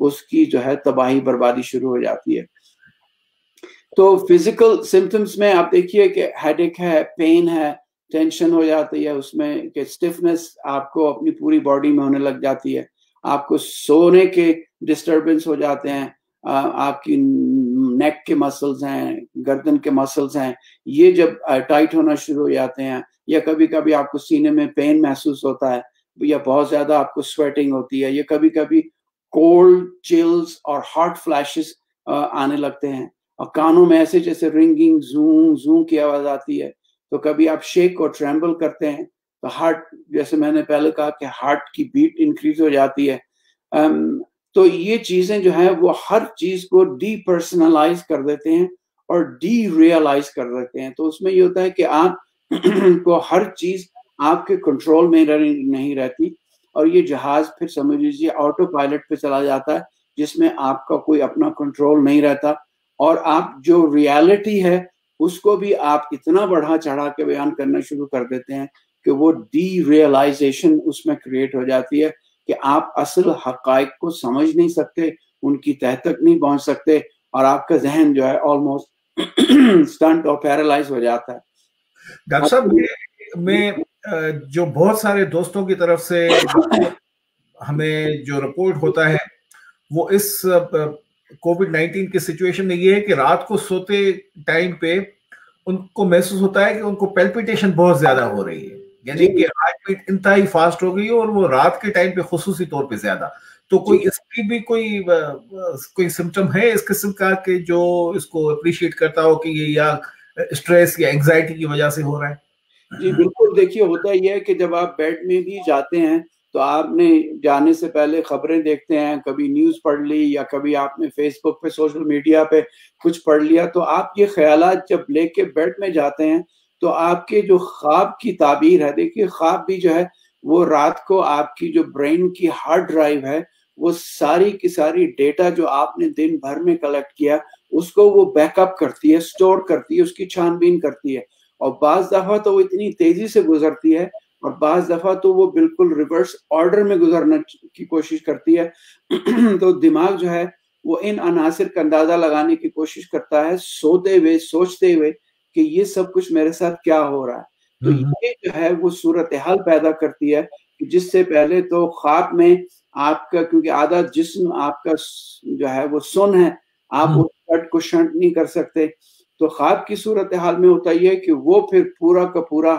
اس کی جو ہے تباہی بربادی شروع ہو جاتی ہے. تو فزیکل سمٹمز میں آپ دیکھیے کہ ہیڈ ایک ہے, پین ہے, ٹینشن ہو جاتی ہے اس میں, کہ اسٹفنس آپ کو اپنی پوری باڈی میں ہونے لگ جاتی ہے, آپ کو سونے کے ڈسٹربنس ہو جاتے ہیں, آپ کی نیک کے مسلز ہیں, گردن کے مسلز ہیں, یہ جب ٹائٹ ہونا شروع ہو جاتے ہیں, یا کبھی کبھی آپ کو سینے میں پین محسوس ہوتا ہے, یا بہت زیادہ آپ کو سویٹنگ ہوتی ہے, یا کبھی کبھی کولڈ چلز اور ہارٹ فلیشز آنے لگتے ہیں, اور کانوں میں ایسے جیسے رنگنگ زوں زوں کی آواز آتی ہے, تو کبھی آپ شیک اور ٹریمبل کرتے ہیں, تو ہارٹ, جیسے میں نے پہلے کہا کہ ہارٹ کی بیٹ انکریز ہو جاتی ہے. تو یہ چیزیں جو ہیں وہ ہر چیز کو ڈی پرسنلائز کر دیتے ہیں اور ڈی ریئلائز کر دیتے ہیں. تو اس میں یہ ہوتا ہے کہ آپ کو ہر چیز آپ کے کنٹرول میں نہیں رہتی, اور یہ جہاز پھر سمجھ لیجیے آٹو پائلٹ پہ چلا جاتا ہے, جس میں آپ کا کوئی اپنا کنٹرول نہیں رہتا, اور آپ جو ریالٹی ہے اس کو بھی آپ اتنا بڑھا چڑھا کے بیان کرنا شروع کر دیتے ہیں کہ وہ ڈی ریئلائزیشن اس میں کریٹ ہو جاتی ہے, کہ آپ اصل حقائق کو سمجھ نہیں سکتے, ان کی تہ تک نہیں پہنچ سکتے, اور آپ کا ذہن جو ہے آلموسٹ اسٹنٹ اور پیرالائز ہو جاتا ہے. ڈاکٹر صاحب, میں جو بہت سارے دوستوں کی طرف سے ہمیں جو رپورٹ ہوتا ہے وہ اس کووڈ-19 کی سچویشن میں یہ ہے کہ رات کو سوتے ٹائم پہ ان کو محسوس ہوتا ہے کہ ان کو پیلپیٹیشن بہت زیادہ ہو رہی ہے, یعنی کہ ہارٹ بیٹ انتہائی فاسٹ ہو گئی ہے, اور وہ رات کے ٹائم پہ خصوصی طور پہ زیادہ. تو کوئی اس کی بھی کوئی سمٹم ہے اس قسم کا کہ جو اس کو اپریشیٹ کرتا ہو کہ یہ یا اسٹریس یا انگزائٹی کی وجہ سے ہو رہا ہے؟ جی بالکل, دیکھیے ہوتا یہ ہے کہ جب آپ بیڈ میں بھی جاتے ہیں تو آپ نے جانے سے پہلے خبریں دیکھتے ہیں, کبھی نیوز پڑھ لی, یا کبھی آپ نے فیس بک پہ سوشل میڈیا پہ کچھ پڑھ لیا, تو آپ یہ خیالات جب لے کے بیڈ میں جاتے ہیں تو آپ کے جو خواب کی تعبیر ہے, دیکھیے خواب بھی جو ہے وہ رات کو آپ کی جو برین کی ہارڈ ڈرائیو ہے وہ ساری کی ساری ڈیٹا جو آپ نے دن بھر میں کلیکٹ کیا اس کو وہ بیک اپ کرتی ہے, سٹور کرتی ہے, اس کی چھان بین کرتی ہے, اور بعض دفعہ تو وہ اتنی تیزی سے گزرتی ہے, اور بعض دفعہ تو وہ بالکل ریورس آرڈر میں گزرنے کی کوشش کرتی ہے. تو دماغ جو ہے وہ ان عناصر کا اندازہ لگانے کی کوشش کرتا ہے سوتے ہوئے, سوچتے ہوئے کہ یہ سب کچھ میرے ساتھ کیا ہو رہا ہے. تو یہ جو ہے وہ صورتحال پیدا کرتی ہے کہ جس سے پہلے تو خواب میں آپ کا, کیونکہ آدھا جسم آپ کا جو ہے وہ سن ہے, آپ اس کٹ کو شنٹ نہیں کر سکتے, تو خواب کی صورتحال میں ہوتا یہ ہے کہ وہ پھر پورا کا پورا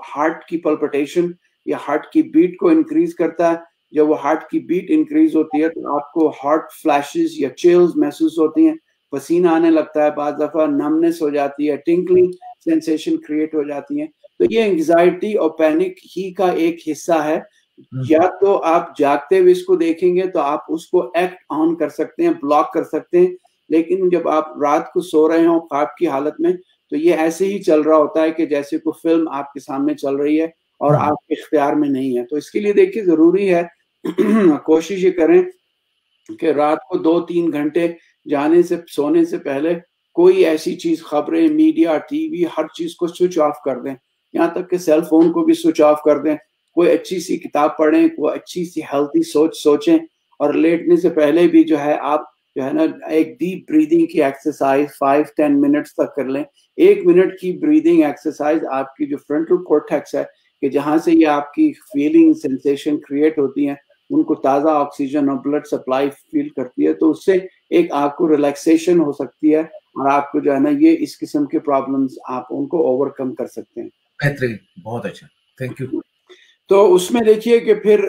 ہارٹ کی پلپٹیشن یا ہارٹ کی بیٹ کو انکریز کرتا ہے. جب وہ ہارٹ کی بیٹ انکریز ہوتی ہے تو آپ کو ہارٹ فلیشز یا چلز محسوس ہوتی ہیں, پسینہ آنے لگتا ہے, بعض دفعہ نمنس ہو جاتی ہے, ٹنکلنگ سینسیشن کریٹ ہو جاتی ہیں. تو یہ انگزائٹی اور پینک ہی کا ایک حصہ ہے. یا تو آپ جاگتے ہوئے اس کو دیکھیں گے تو آپ اس کو ایکٹ آن کر سکتے ہیں, بلاک کر سکتے ہیں, لیکن جب آپ رات کو سو رہے ہوں خواب کی حالت میں تو یہ ایسے ہی چل رہا ہوتا ہے کہ جیسے کوئی فلم آپ کے سامنے چل رہی ہے اور آپ کے اختیار میں نہیں ہے. تو اس کے لیے دیکھیے ضروری ہے کوشش یہ کریں کہ رات کو 2-3 گھنٹے جانے سے سونے سے پہلے کوئی ایسی چیز, خبریں, میڈیا, ٹی وی, ہر چیز کو سوئچ آف کر دیں, یہاں تک کہ سیل فون کو بھی سوئچ آف کر دیں. کوئی اچھی سی کتاب پڑھیں, کوئی اچھی سی ہیلتھی سوچ سوچیں, اور لیٹنے سے پہلے بھی جو ہے آپ جو ہے نا ایک ڈیپ بریدنگ کی ایکسرسائز 5-10 منٹس تک کر لیں. 1 منٹ کی بریدنگ ایکسرسائز آپ کی جو فرنٹل کورٹیکس ہے کہ جہاں سے یہ آپ کی فیلنگ سینسیشن کریٹ ہوتی ہیں ان کو تازہ آکسیجن اور بلڈ سپلائی فیل کرتی ہے, تو اس سے ایک آپ کو ریلیکسیشن ہو سکتی ہے, اور آپ کو جو ہے نا یہ اس قسم کے پرابلمز آپ ان کو اوور کم کر سکتے ہیں. بہترین, بہت اچھا, تھینک یو. تو اس میں دیکھیے کہ پھر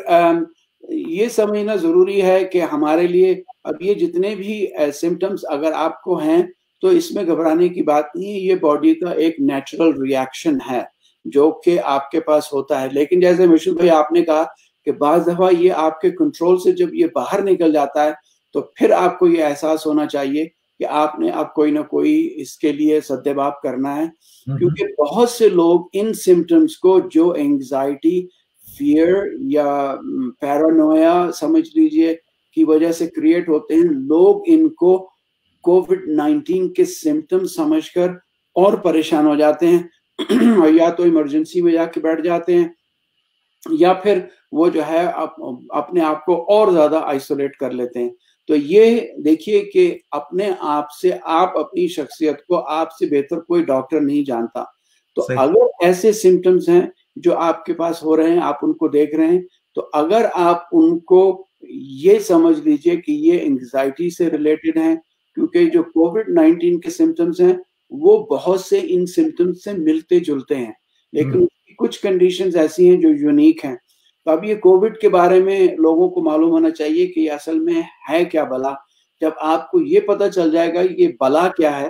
یہ سمجھنا ضروری ہے کہ ہمارے لیے اب یہ جتنے بھی سمٹمز اگر آپ کو ہیں تو اس میں گھبرانے کی بات نہیں ہے, یہ باڈی کا ایک نیچرل ریاکشن ہے جو کہ آپ کے پاس ہوتا ہے. لیکن جیسے مشہور بھائی آپ نے کہا کہ بعض دفعہ یہ آپ کے کنٹرول سے جب یہ باہر نکل جاتا ہے تو پھر آپ کو یہ احساس ہونا چاہیے کہ آپ نے اب کوئی نہ کوئی اس کے لیے سدباب کرنا ہے, کیونکہ بہت سے لوگ ان سمٹمز کو جو اینگزائٹی, فیئر یا پیرانویا سمجھ لیجئے کی وجہ سے کریٹ ہوتے ہیں, لوگ ان کو کووڈ-19 کے سمٹم سمجھ کر اور پریشان ہو جاتے ہیں, اور یا تو ایمرجنسی میں جا کے بیٹھ جاتے ہیں یا پھر وہ جو ہے اپنے آپ کو اور زیادہ آئسولیٹ کر لیتے ہیں. تو یہ دیکھیے کہ اپنے آپ سے آپ اپنی شخصیت کو آپ سے بہتر کوئی ڈاکٹر نہیں جانتا. تو اگر ایسے سمٹمز ہیں جو آپ کے پاس ہو رہے ہیں, آپ ان کو دیکھ رہے ہیں, تو اگر آپ ان کو یہ سمجھ لیجئے کہ یہ انگزائٹی سے ریلیٹڈ ہیں, کیونکہ جو کووڈ-19 کے سمٹمز ہیں وہ بہت سے ان سمٹمز سے ملتے جلتے ہیں, لیکن کچھ کنڈیشنز ایسی ہیں جو یونیک ہیں. تو اب یہ کووڈ کے بارے میں لوگوں کو معلوم ہونا چاہیے کہ یہ اصل میں ہے کیا بلا. جب آپ کو یہ پتہ چل جائے گا یہ بلا کیا ہے,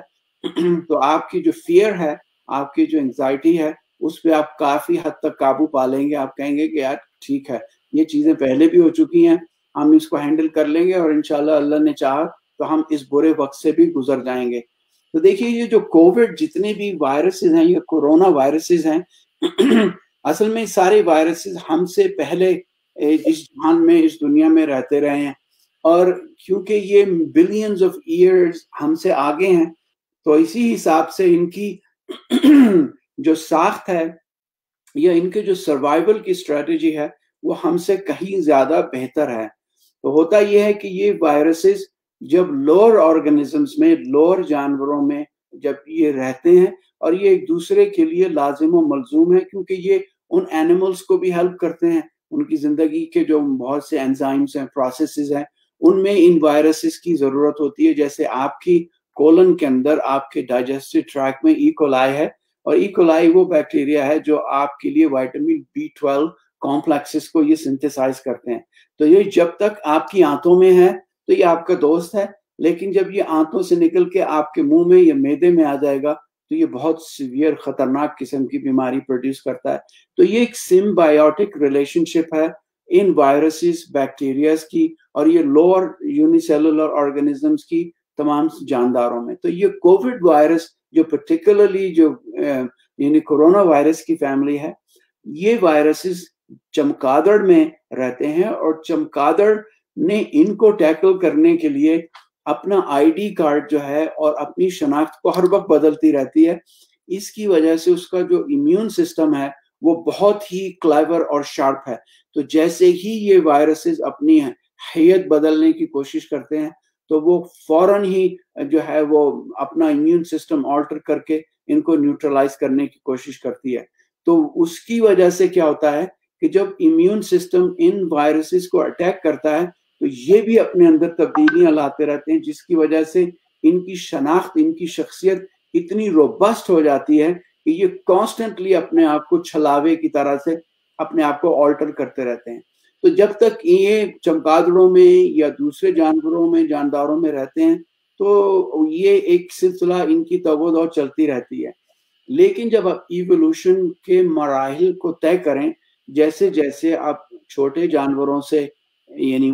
تو آپ کی جو فیئر ہے, آپ کی جو انگزائٹی ہے, اس پہ آپ کافی حد تک قابو پا لیں گے. آپ کہیں گے کہ یار ٹھیک ہے, یہ چیزیں پہلے بھی ہو چکی ہیں, ہم اس کو ہینڈل کر لیں گے, اور انشاءاللہ اللہ نے چاہا تو ہم اس برے وقت سے بھی گزر جائیں گے. تو دیکھیے یہ جو کووڈ جتنے بھی وائرسز ہیں, یہ کورونا وائرسز ہیں, اصل میں سارے وائرسز ہم سے پہلے اس جہان میں, اس دنیا میں رہتے رہے ہیں, اور کیونکہ یہ بلینز آف ایئرز ہم سے آگے ہیں, تو اسی حساب سے ان کی جو ساخت ہے یا ان کے جو سروائیول کی اسٹریٹجی ہے وہ ہم سے کہیں زیادہ بہتر ہے. تو ہوتا یہ ہے کہ یہ وائرسز جب لوور آرگنزمز میں, لوور جانوروں میں جب یہ رہتے ہیں, اور یہ ایک دوسرے کے لیے لازم و ملزوم ہے, کیونکہ یہ ان اینیملز کو بھی ہیلپ کرتے ہیں, ان کی زندگی کے جو بہت سے انزائمز ہیں, پروسیسز ہیں, ان میں ان وائرسز کی ضرورت ہوتی ہے. جیسے آپ کی کولن کے اندر آپ کے ڈائجسٹو ٹریکٹ میں ای کولائی ہے, اور ای کولائی وہ بیکٹیریا ہے جو آپ کے لیے وائٹامن B12 کمپلیکسز کو یہ سنتھیسائز کرتے ہیں. تو یہ جب تک آپ کی آنتوں میں ہے تو یہ آپ کا دوست ہے, لیکن جب یہ آنتوں سے نکل کے آپ کے منہ میں یا معدے میں آ جائے گا تو یہ بہت سیویئر خطرناک قسم کی بیماری پروڈیوس کرتا ہے. تو یہ ایک سمبائیوٹک ریلیشن شپ ہے ان وائرسز, بیکٹیریاز کی, اور یہ لوور یونیسیلولر آرگنزمز کی تمام جانداروں میں. تو یہ کووڈ وائرس جو پرٹیکولرلی جو یعنی کورونا وائرس کی فیملی ہے, یہ وائرسز چمگادڑ میں رہتے ہیں, اور چمگادڑ نے ان کو ٹیکل کرنے کے لیے اپنا آئی ڈی کارڈ جو ہے اور اپنی شناخت کو ہر وقت بدلتی رہتی ہے. اس کی وجہ سے اس کا جو امیون سسٹم ہے وہ بہت ہی کلیور اور شارپ ہے. تو جیسے ہی یہ وائرسز اپنی حیت بدلنے کی کوشش کرتے ہیں تو وہ فوراً ہی جو ہے وہ اپنا امیون سسٹم آلٹر کر کے ان کو نیوٹرلائز کرنے کی کوشش کرتی ہے. تو اس کی وجہ سے کیا ہوتا ہے کہ جب امیون سسٹم ان وائرسز کو اٹیک کرتا ہے تو یہ بھی اپنے اندر تبدیلیاں لاتے رہتے ہیں, جس کی وجہ سے ان کی شناخت, ان کی شخصیت اتنی روبسٹ ہو جاتی ہے کہ یہ کانسٹنٹلی اپنے آپ کو چھلاوے کی طرح سے اپنے آپ کو آلٹر کرتے رہتے ہیں. تو جب تک یہ چمگادڑوں میں یا دوسرے جانوروں میں, جانداروں میں رہتے ہیں تو یہ ایک سلسلہ ان کی تگو چلتی رہتی ہے. لیکن جب آپ ایوولوشن کے مراحل کو طے کریں, جیسے جیسے آپ چھوٹے جانوروں سے یعنی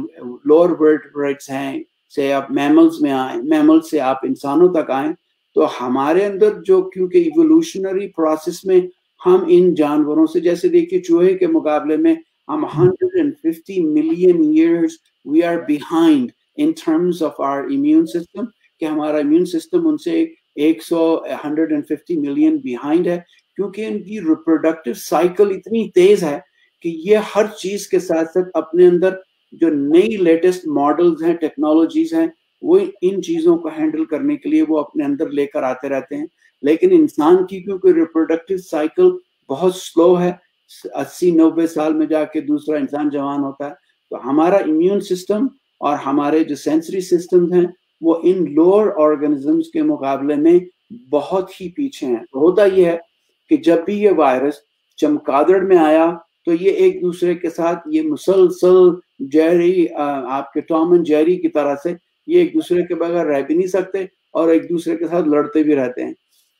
لوور ورٹبریٹس ہیں سے آپ میملز میں آئیں, میمل سے آپ انسانوں تک آئیں, تو ہمارے اندر جو کیونکہ ایوولوشنری پروسیس میں ہم ان جانوروں سے, جیسے دیکھیے چوہے کے مقابلے میں ہم 150 million years we are behind in terms of our immune system, کہ ہمارا امیون سسٹم ان سے 150 ملین بیہائنڈ ہے, کیونکہ ان کی ریپروڈکٹیو سائیکل اتنی تیز ہے کہ یہ ہر چیز کے ساتھ ساتھ اپنے اندر جو نئی لیٹسٹ ماڈلز ہیں, ٹیکنالوجیز ہیں, وہ ان چیزوں کو ہینڈل کرنے کے لیے وہ اپنے اندر لے کر آتے رہتے ہیں. لیکن انسان کی کیونکہ ریپروڈکٹیو سائیکل بہت سلو ہے, 80-90 سال میں جا کے دوسرا انسان جوان ہوتا ہے, تو ہمارا امیون سسٹم اور ہمارے جو سینسری سسٹم ہیں وہ ان لوور آرگنزمز کے مقابلے میں بہت ہی پیچھے ہیں. ہوتا یہ ہے کہ جب بھی یہ وائرس چمگادڑ میں آیا تو یہ ایک دوسرے کے ساتھ یہ مسلسل جیری, آپ کے ٹام اینڈ جیری کی طرح سے یہ ایک دوسرے کے بغیر رہ بھی نہیں سکتے اور ایک دوسرے کے ساتھ لڑتے بھی رہتے ہیں.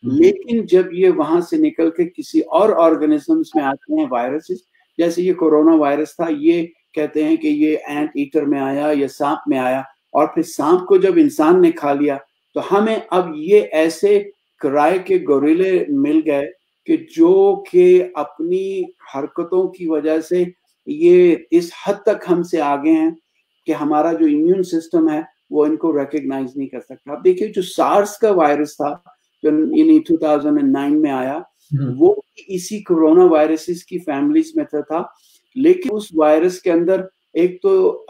لیکن جب یہ وہاں سے نکل کے کسی اور آرگنزمز میں آتے ہیں وائرسز, جیسے یہ کورونا وائرس تھا, یہ کہتے ہیں کہ یہ اینٹ ایٹر میں آیا یا سانپ میں آیا, اور پھر سانپ کو جب انسان نے کھا لیا تو ہمیں اب یہ ایسے کرائے کے گوریلے مل گئے کہ جو کہ اپنی حرکتوں کی وجہ سے یہ اس حد تک ہم سے آگے ہیں کہ ہمارا جو امیون سسٹم ہے وہ ان کو ریکگنائز نہیں کر سکتا. اب دیکھیے جو سارس کا وائرس تھا جو 2009 میں آیا, وہ اسی کورونا وائرسز کی فیملیز میں تھا, لیکن اس وائرس کے اندر ایک تو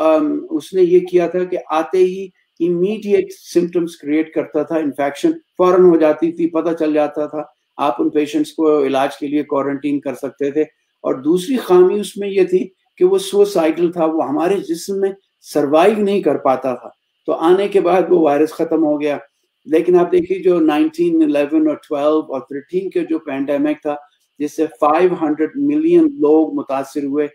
اس نے یہ کیا تھا کہ آتے ہی immediate symptoms کریٹ کرتا تھا, انفیکشن فوراً ہو جاتی تھی, پتہ چل جاتا تھا, آپ ان پیشنٹس کو علاج کے لیے کوارنٹین کر سکتے تھے. اور دوسری خامی اس میں یہ تھی کہ وہ سوسائڈل تھا, وہ ہمارے جسم میں سروائیو نہیں کر پاتا تھا. تو آنے کے بعد وہ وائرس ختم ہو گیا. لیکن آپ دیکھیے جو 1911 اور 12 اور 13 کے جو پینڈیمک تھا, جس سے 500 ملین لوگ متاثر ہوئے,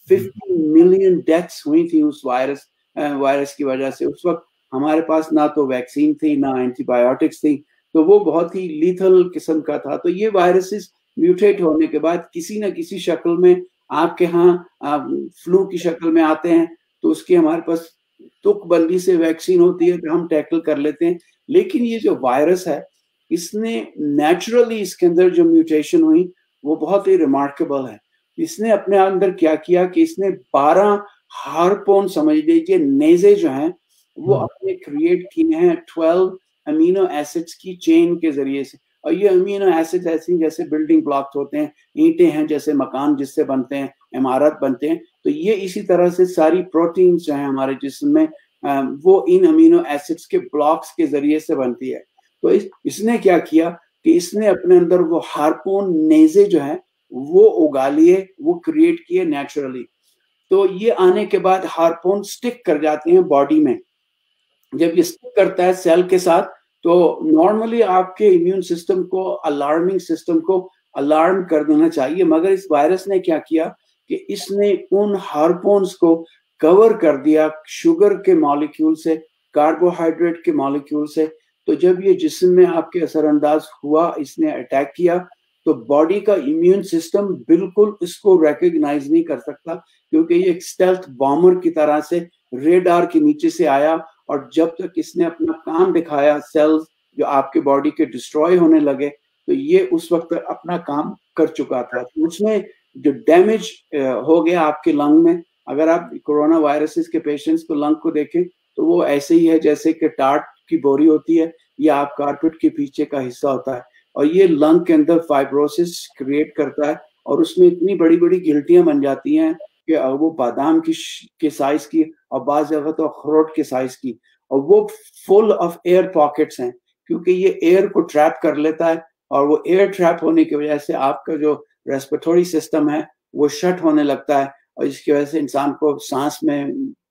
50 ملین ڈیتھس ہوئی تھی اس وائرس کی وجہ سے. اس وقت ہمارے پاس نہ تو ویکسین تھی نہ اینٹی بایوٹکس تھی, تو وہ بہت ہی لیتھل قسم کا تھا. تو یہ وائرسز میوٹیٹ ہونے کے بعد کسی نہ کسی شکل میں آپ کے ہاں فلو کی شکل میں آتے ہیں, تو اس کی ہمارے پاس تک بندی سے ویکسین ہوتی ہے کہ ہم ٹیکل کر لیتے ہیں. لیکن یہ جو وائرس ہے, اس نے نیچرلی اس کے اندر جو میوٹیشن ہوئی وہ بہت ہی ریمارکیبل ہے. اس نے اپنے اندر کیا کیا کہ اس نے 12 ہارپون سمجھ لیجیے نیزے جو ہیں وہ اپنے کریٹ کیے ہیں 12 امینو ایسڈز کی چین کے ذریعے سے. اور یہ امینو ایسڈ ایسی جیسے بلڈنگ بلاکس ہوتے ہیں, اینٹیں ہیں جیسے مکان جس سے بنتے ہیں, عمارت بنتے ہیں, تو یہ اسی طرح سے ساری پروٹینز جو ہیں ہمارے جسم میں وہ ان امینو ایسڈز کے بلاکس کے ذریعے سے بنتی ہے. تو اس نے کیا کیا کہ اس نے اپنے اندر وہ ہارپون نیزے جو ہیں وہ اگا لیے, وہ کریٹ کیے نیچرلی. تو یہ آنے کے بعد ہارپون سٹک کر جاتے ہیں باڈی میں. جب یہ سٹک کرتا ہے سیل کے ساتھ تو نارملی آپ کے امیون سسٹم کو, الارمنگ سسٹم کو الارم کر دینا چاہیے, مگر اس وائرس نے کیا کیا کہ اس نے ان ہارپونز کو کور کر دیا شوگر کے مالیکیول سے, کاربوہائیڈریٹ کے مالیکیول سے. تو جب یہ جسم میں آپ کے اثر انداز ہوا, اس نے اٹیک کیا, تو باڈی کا امیون سسٹم بالکل اس کو ریکگنائز نہیں کر سکتا, کیونکہ یہ ایک اسٹیلتھ بامر کی طرح سے ریڈار کے نیچے سے آیا. اور جب تک اس نے اپنا کام دکھایا, سیلز جو آپ کے باڈی کے ڈسٹروائے ہونے لگے, تو یہ اس وقت اپنا کام کر چکا تھا. اس میں جو ڈیمیج ہو گیا آپ کے لنگ میں, اگر آپ کورونا وائرسز کے پیشنٹس کو لنگ کو دیکھیں تو وہ ایسے ہی ہے جیسے کہ ٹاٹ کی بوری ہوتی ہے یا آپ کارپیٹ کے پیچھے کا حصہ ہوتا ہے. اور یہ لنگ کے اندر فائبروسس کریٹ کرتا ہے, اور اس میں اتنی بڑی بڑی گلٹیاں بن جاتی ہیں کہ وہ بادام کے سائز کی, اور بعض جگہ تو اخروٹ کے سائز کی, اور وہ فل آف ایئر پاکٹس ہیں, کیونکہ یہ ایئر کو ٹریپ کر لیتا ہے. اور وہ ایئر ٹریپ ہونے کی وجہ سے آپ کا جو ریسپیریٹری سسٹم ہے وہ شٹ ہونے لگتا ہے, اور اس کی وجہ سے انسان کو سانس میں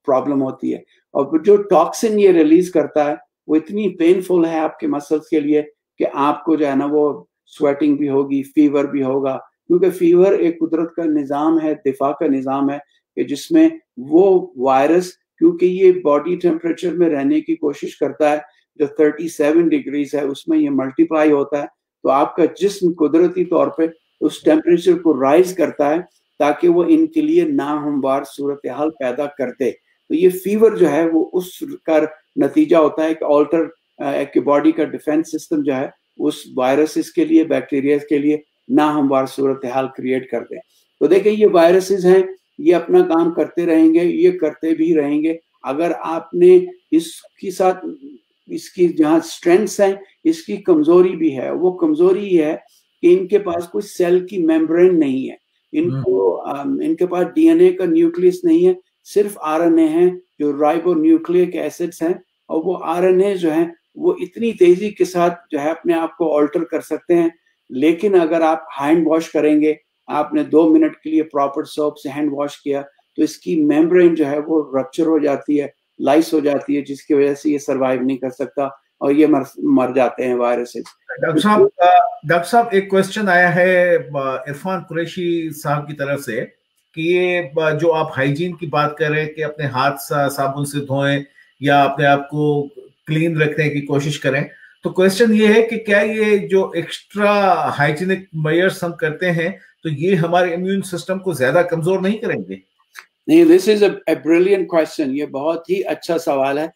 پرابلم ہوتی ہے. اور جو ٹاکسن یہ ریلیز کرتا ہے وہ اتنی پینفل ہے آپ کے مسلس کے لیے کہ آپ کو جو ہے نا وہ سویٹنگ بھی ہوگی, فیور بھی ہوگا, کیونکہ فیور ایک قدرت کا نظام ہے, دفاع کا نظام ہے, کہ جس میں وہ وائرس کیونکہ یہ باڈی ٹیمپریچر میں رہنے کی کوشش کرتا ہے, جو 37 ڈگریز ہے اس میں یہ ملٹیپلائی ہوتا ہے, تو آپ کا جسم قدرتی طور پہ اس ٹیمپریچر کو رائز کرتا ہے تاکہ وہ ان کے لیے ناہموار صورتحال پیدا کرتے. تو یہ فیور جو ہے وہ اس کا نتیجہ ہوتا ہے کہ آلٹر کہ باڈی کا ڈیفینس سسٹم جو ہے اس وائرسز کے لیے, بیکٹیریاز کے لیے ناہموار صورتحال کریٹ کر دیں. تو دیکھیں یہ وائرسز ہیں, یہ اپنا کام کرتے رہیں گے, یہ کرتے بھی رہیں گے. اگر آپ نے اس کے ساتھ اس کی جہاں اسٹرینگس ہیں, اس کی کمزوری بھی ہے. وہ کمزوری یہ ہے کہ ان کے پاس کوئی سیل کی میمبرین نہیں ہے, ان کے پاس ڈی این اے کا نیوکلیس نہیں ہے, صرف آر این اے ہیں جو رائبو نیوکلیک ایسڈس ہیں. اور وہ آر این اے جو ہیں وہ اتنی تیزی کے ساتھ جو ہے اپنے آپ کو آلٹر کر سکتے ہیں. لیکن اگر آپ ہینڈ واش کریں گے, آپ نے 2 منٹ کے لیے پراپر سوپ سے ہینڈ واش کیا, تو اس کی میمبرین جو ہے وہ رپچر ہو جاتی ہے, لائس ہو جاتی ہے, جس کی وجہ سے یہ سروائیو نہیں کر سکتا اور یہ مر جاتے ہیں وائرسز. ڈاکٹر صاحب ایک کوشچن آیا ہے عرفان قریشی صاحب کی طرف سے کہ یہ جو آپ ہائیجین کی بات کر رہے ہیں کہ اپنے ہاتھ صابن سے دھوئیں یا اپنے آپ کو کلین رکھنے کی کوشش کریں, تو کوشچن یہ ہے کہ کیا یہ جو ایکسٹرا ہائیجینک میئرز ہم کرتے ہیں تو یہ ہمارے امیون سسٹم کو زیادہ کمزور نہیں کریں گے؟ نہیں, دس از اے بریلینٹ کوشچن, یہ بہت ہی اچھا سوال ہے.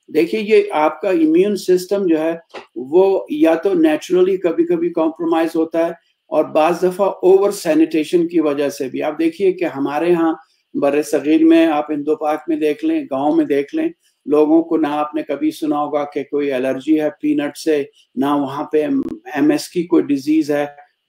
دیکھیے یہ آپ کا امیون سسٹم جو ہے وہ یا تو نیچرلی کبھی کبھی کمپرومائز ہوتا ہے, اور بعض دفعہ اوور سینیٹیشن کی وجہ سے بھی. آپ دیکھیے کہ ہمارے ہاں بر صغیر میں, آپ ہندو پاک میں دیکھ لیں, گاؤں میں دیکھ لیں, لوگوں کو نہ آپ نے کبھی سنا ہوگا کہ کوئی الرجی ہے پینٹ سے, نہ وہاں پہ MS کی کوئی ڈیزیز ہے,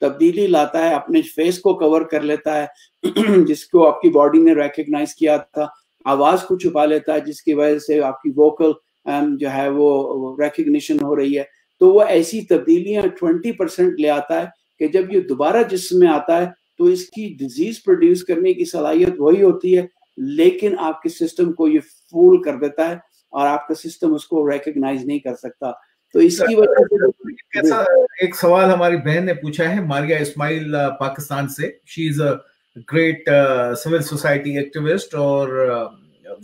تبدیلی لاتا ہے, اپنے فیس کو کور کر لیتا ہے جس کو آپ کی باڈی نے ریکگنائز کیا تھا, آواز کو چھپا لیتا ہے جس کی وجہ سے آپ کی ووکل جو ہے وہ ریکگنیشن ہو رہی ہے. تو وہ ایسی تبدیلیاں 20% لے آتا ہے کہ جب یہ دوبارہ جسم میں آتا ہے تو اس کی ڈیزیز پروڈیوس کرنے کی صلاحیت وہی ہوتی ہے, لیکن آپ کے سسٹم کو یہ فول کر دیتا ہے اور آپ کا سسٹم اس کو ریکگنائز نہیں کر سکتا. تو اس کی وجہ سے ایک سوال ہماری بہن نے پوچھا ہے, ماریا اسماعیل پاکستان سے. She is a great civil society activist اور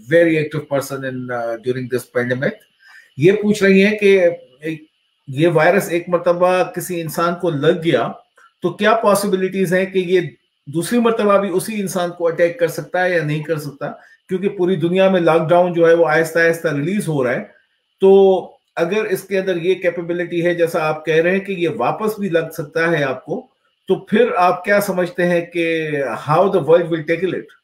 very active person in during this pandemic. یہ پوچھ رہی ہیں کہ یہ وائرس ایک مرتبہ کسی انسان کو لگ گیا تو کیا پاسبلٹیز ہیں کہ یہ دوسری مرتبہ بھی اسی انسان کو اٹیک کر سکتا ہے یا نہیں کر سکتا, کیونکہ پوری دنیا میں لاک ڈاؤن جو ہے وہ آہستہ آہستہ ریلیز ہو رہا ہے. تو اگر اس کے اندر یہ کیپیبلٹی ہے جیسا آپ کہہ رہے ہیں کہ یہ واپس بھی لگ سکتا ہے آپ کو, تو پھر آپ کیا سمجھتے ہیں کہ how the world will tackle it?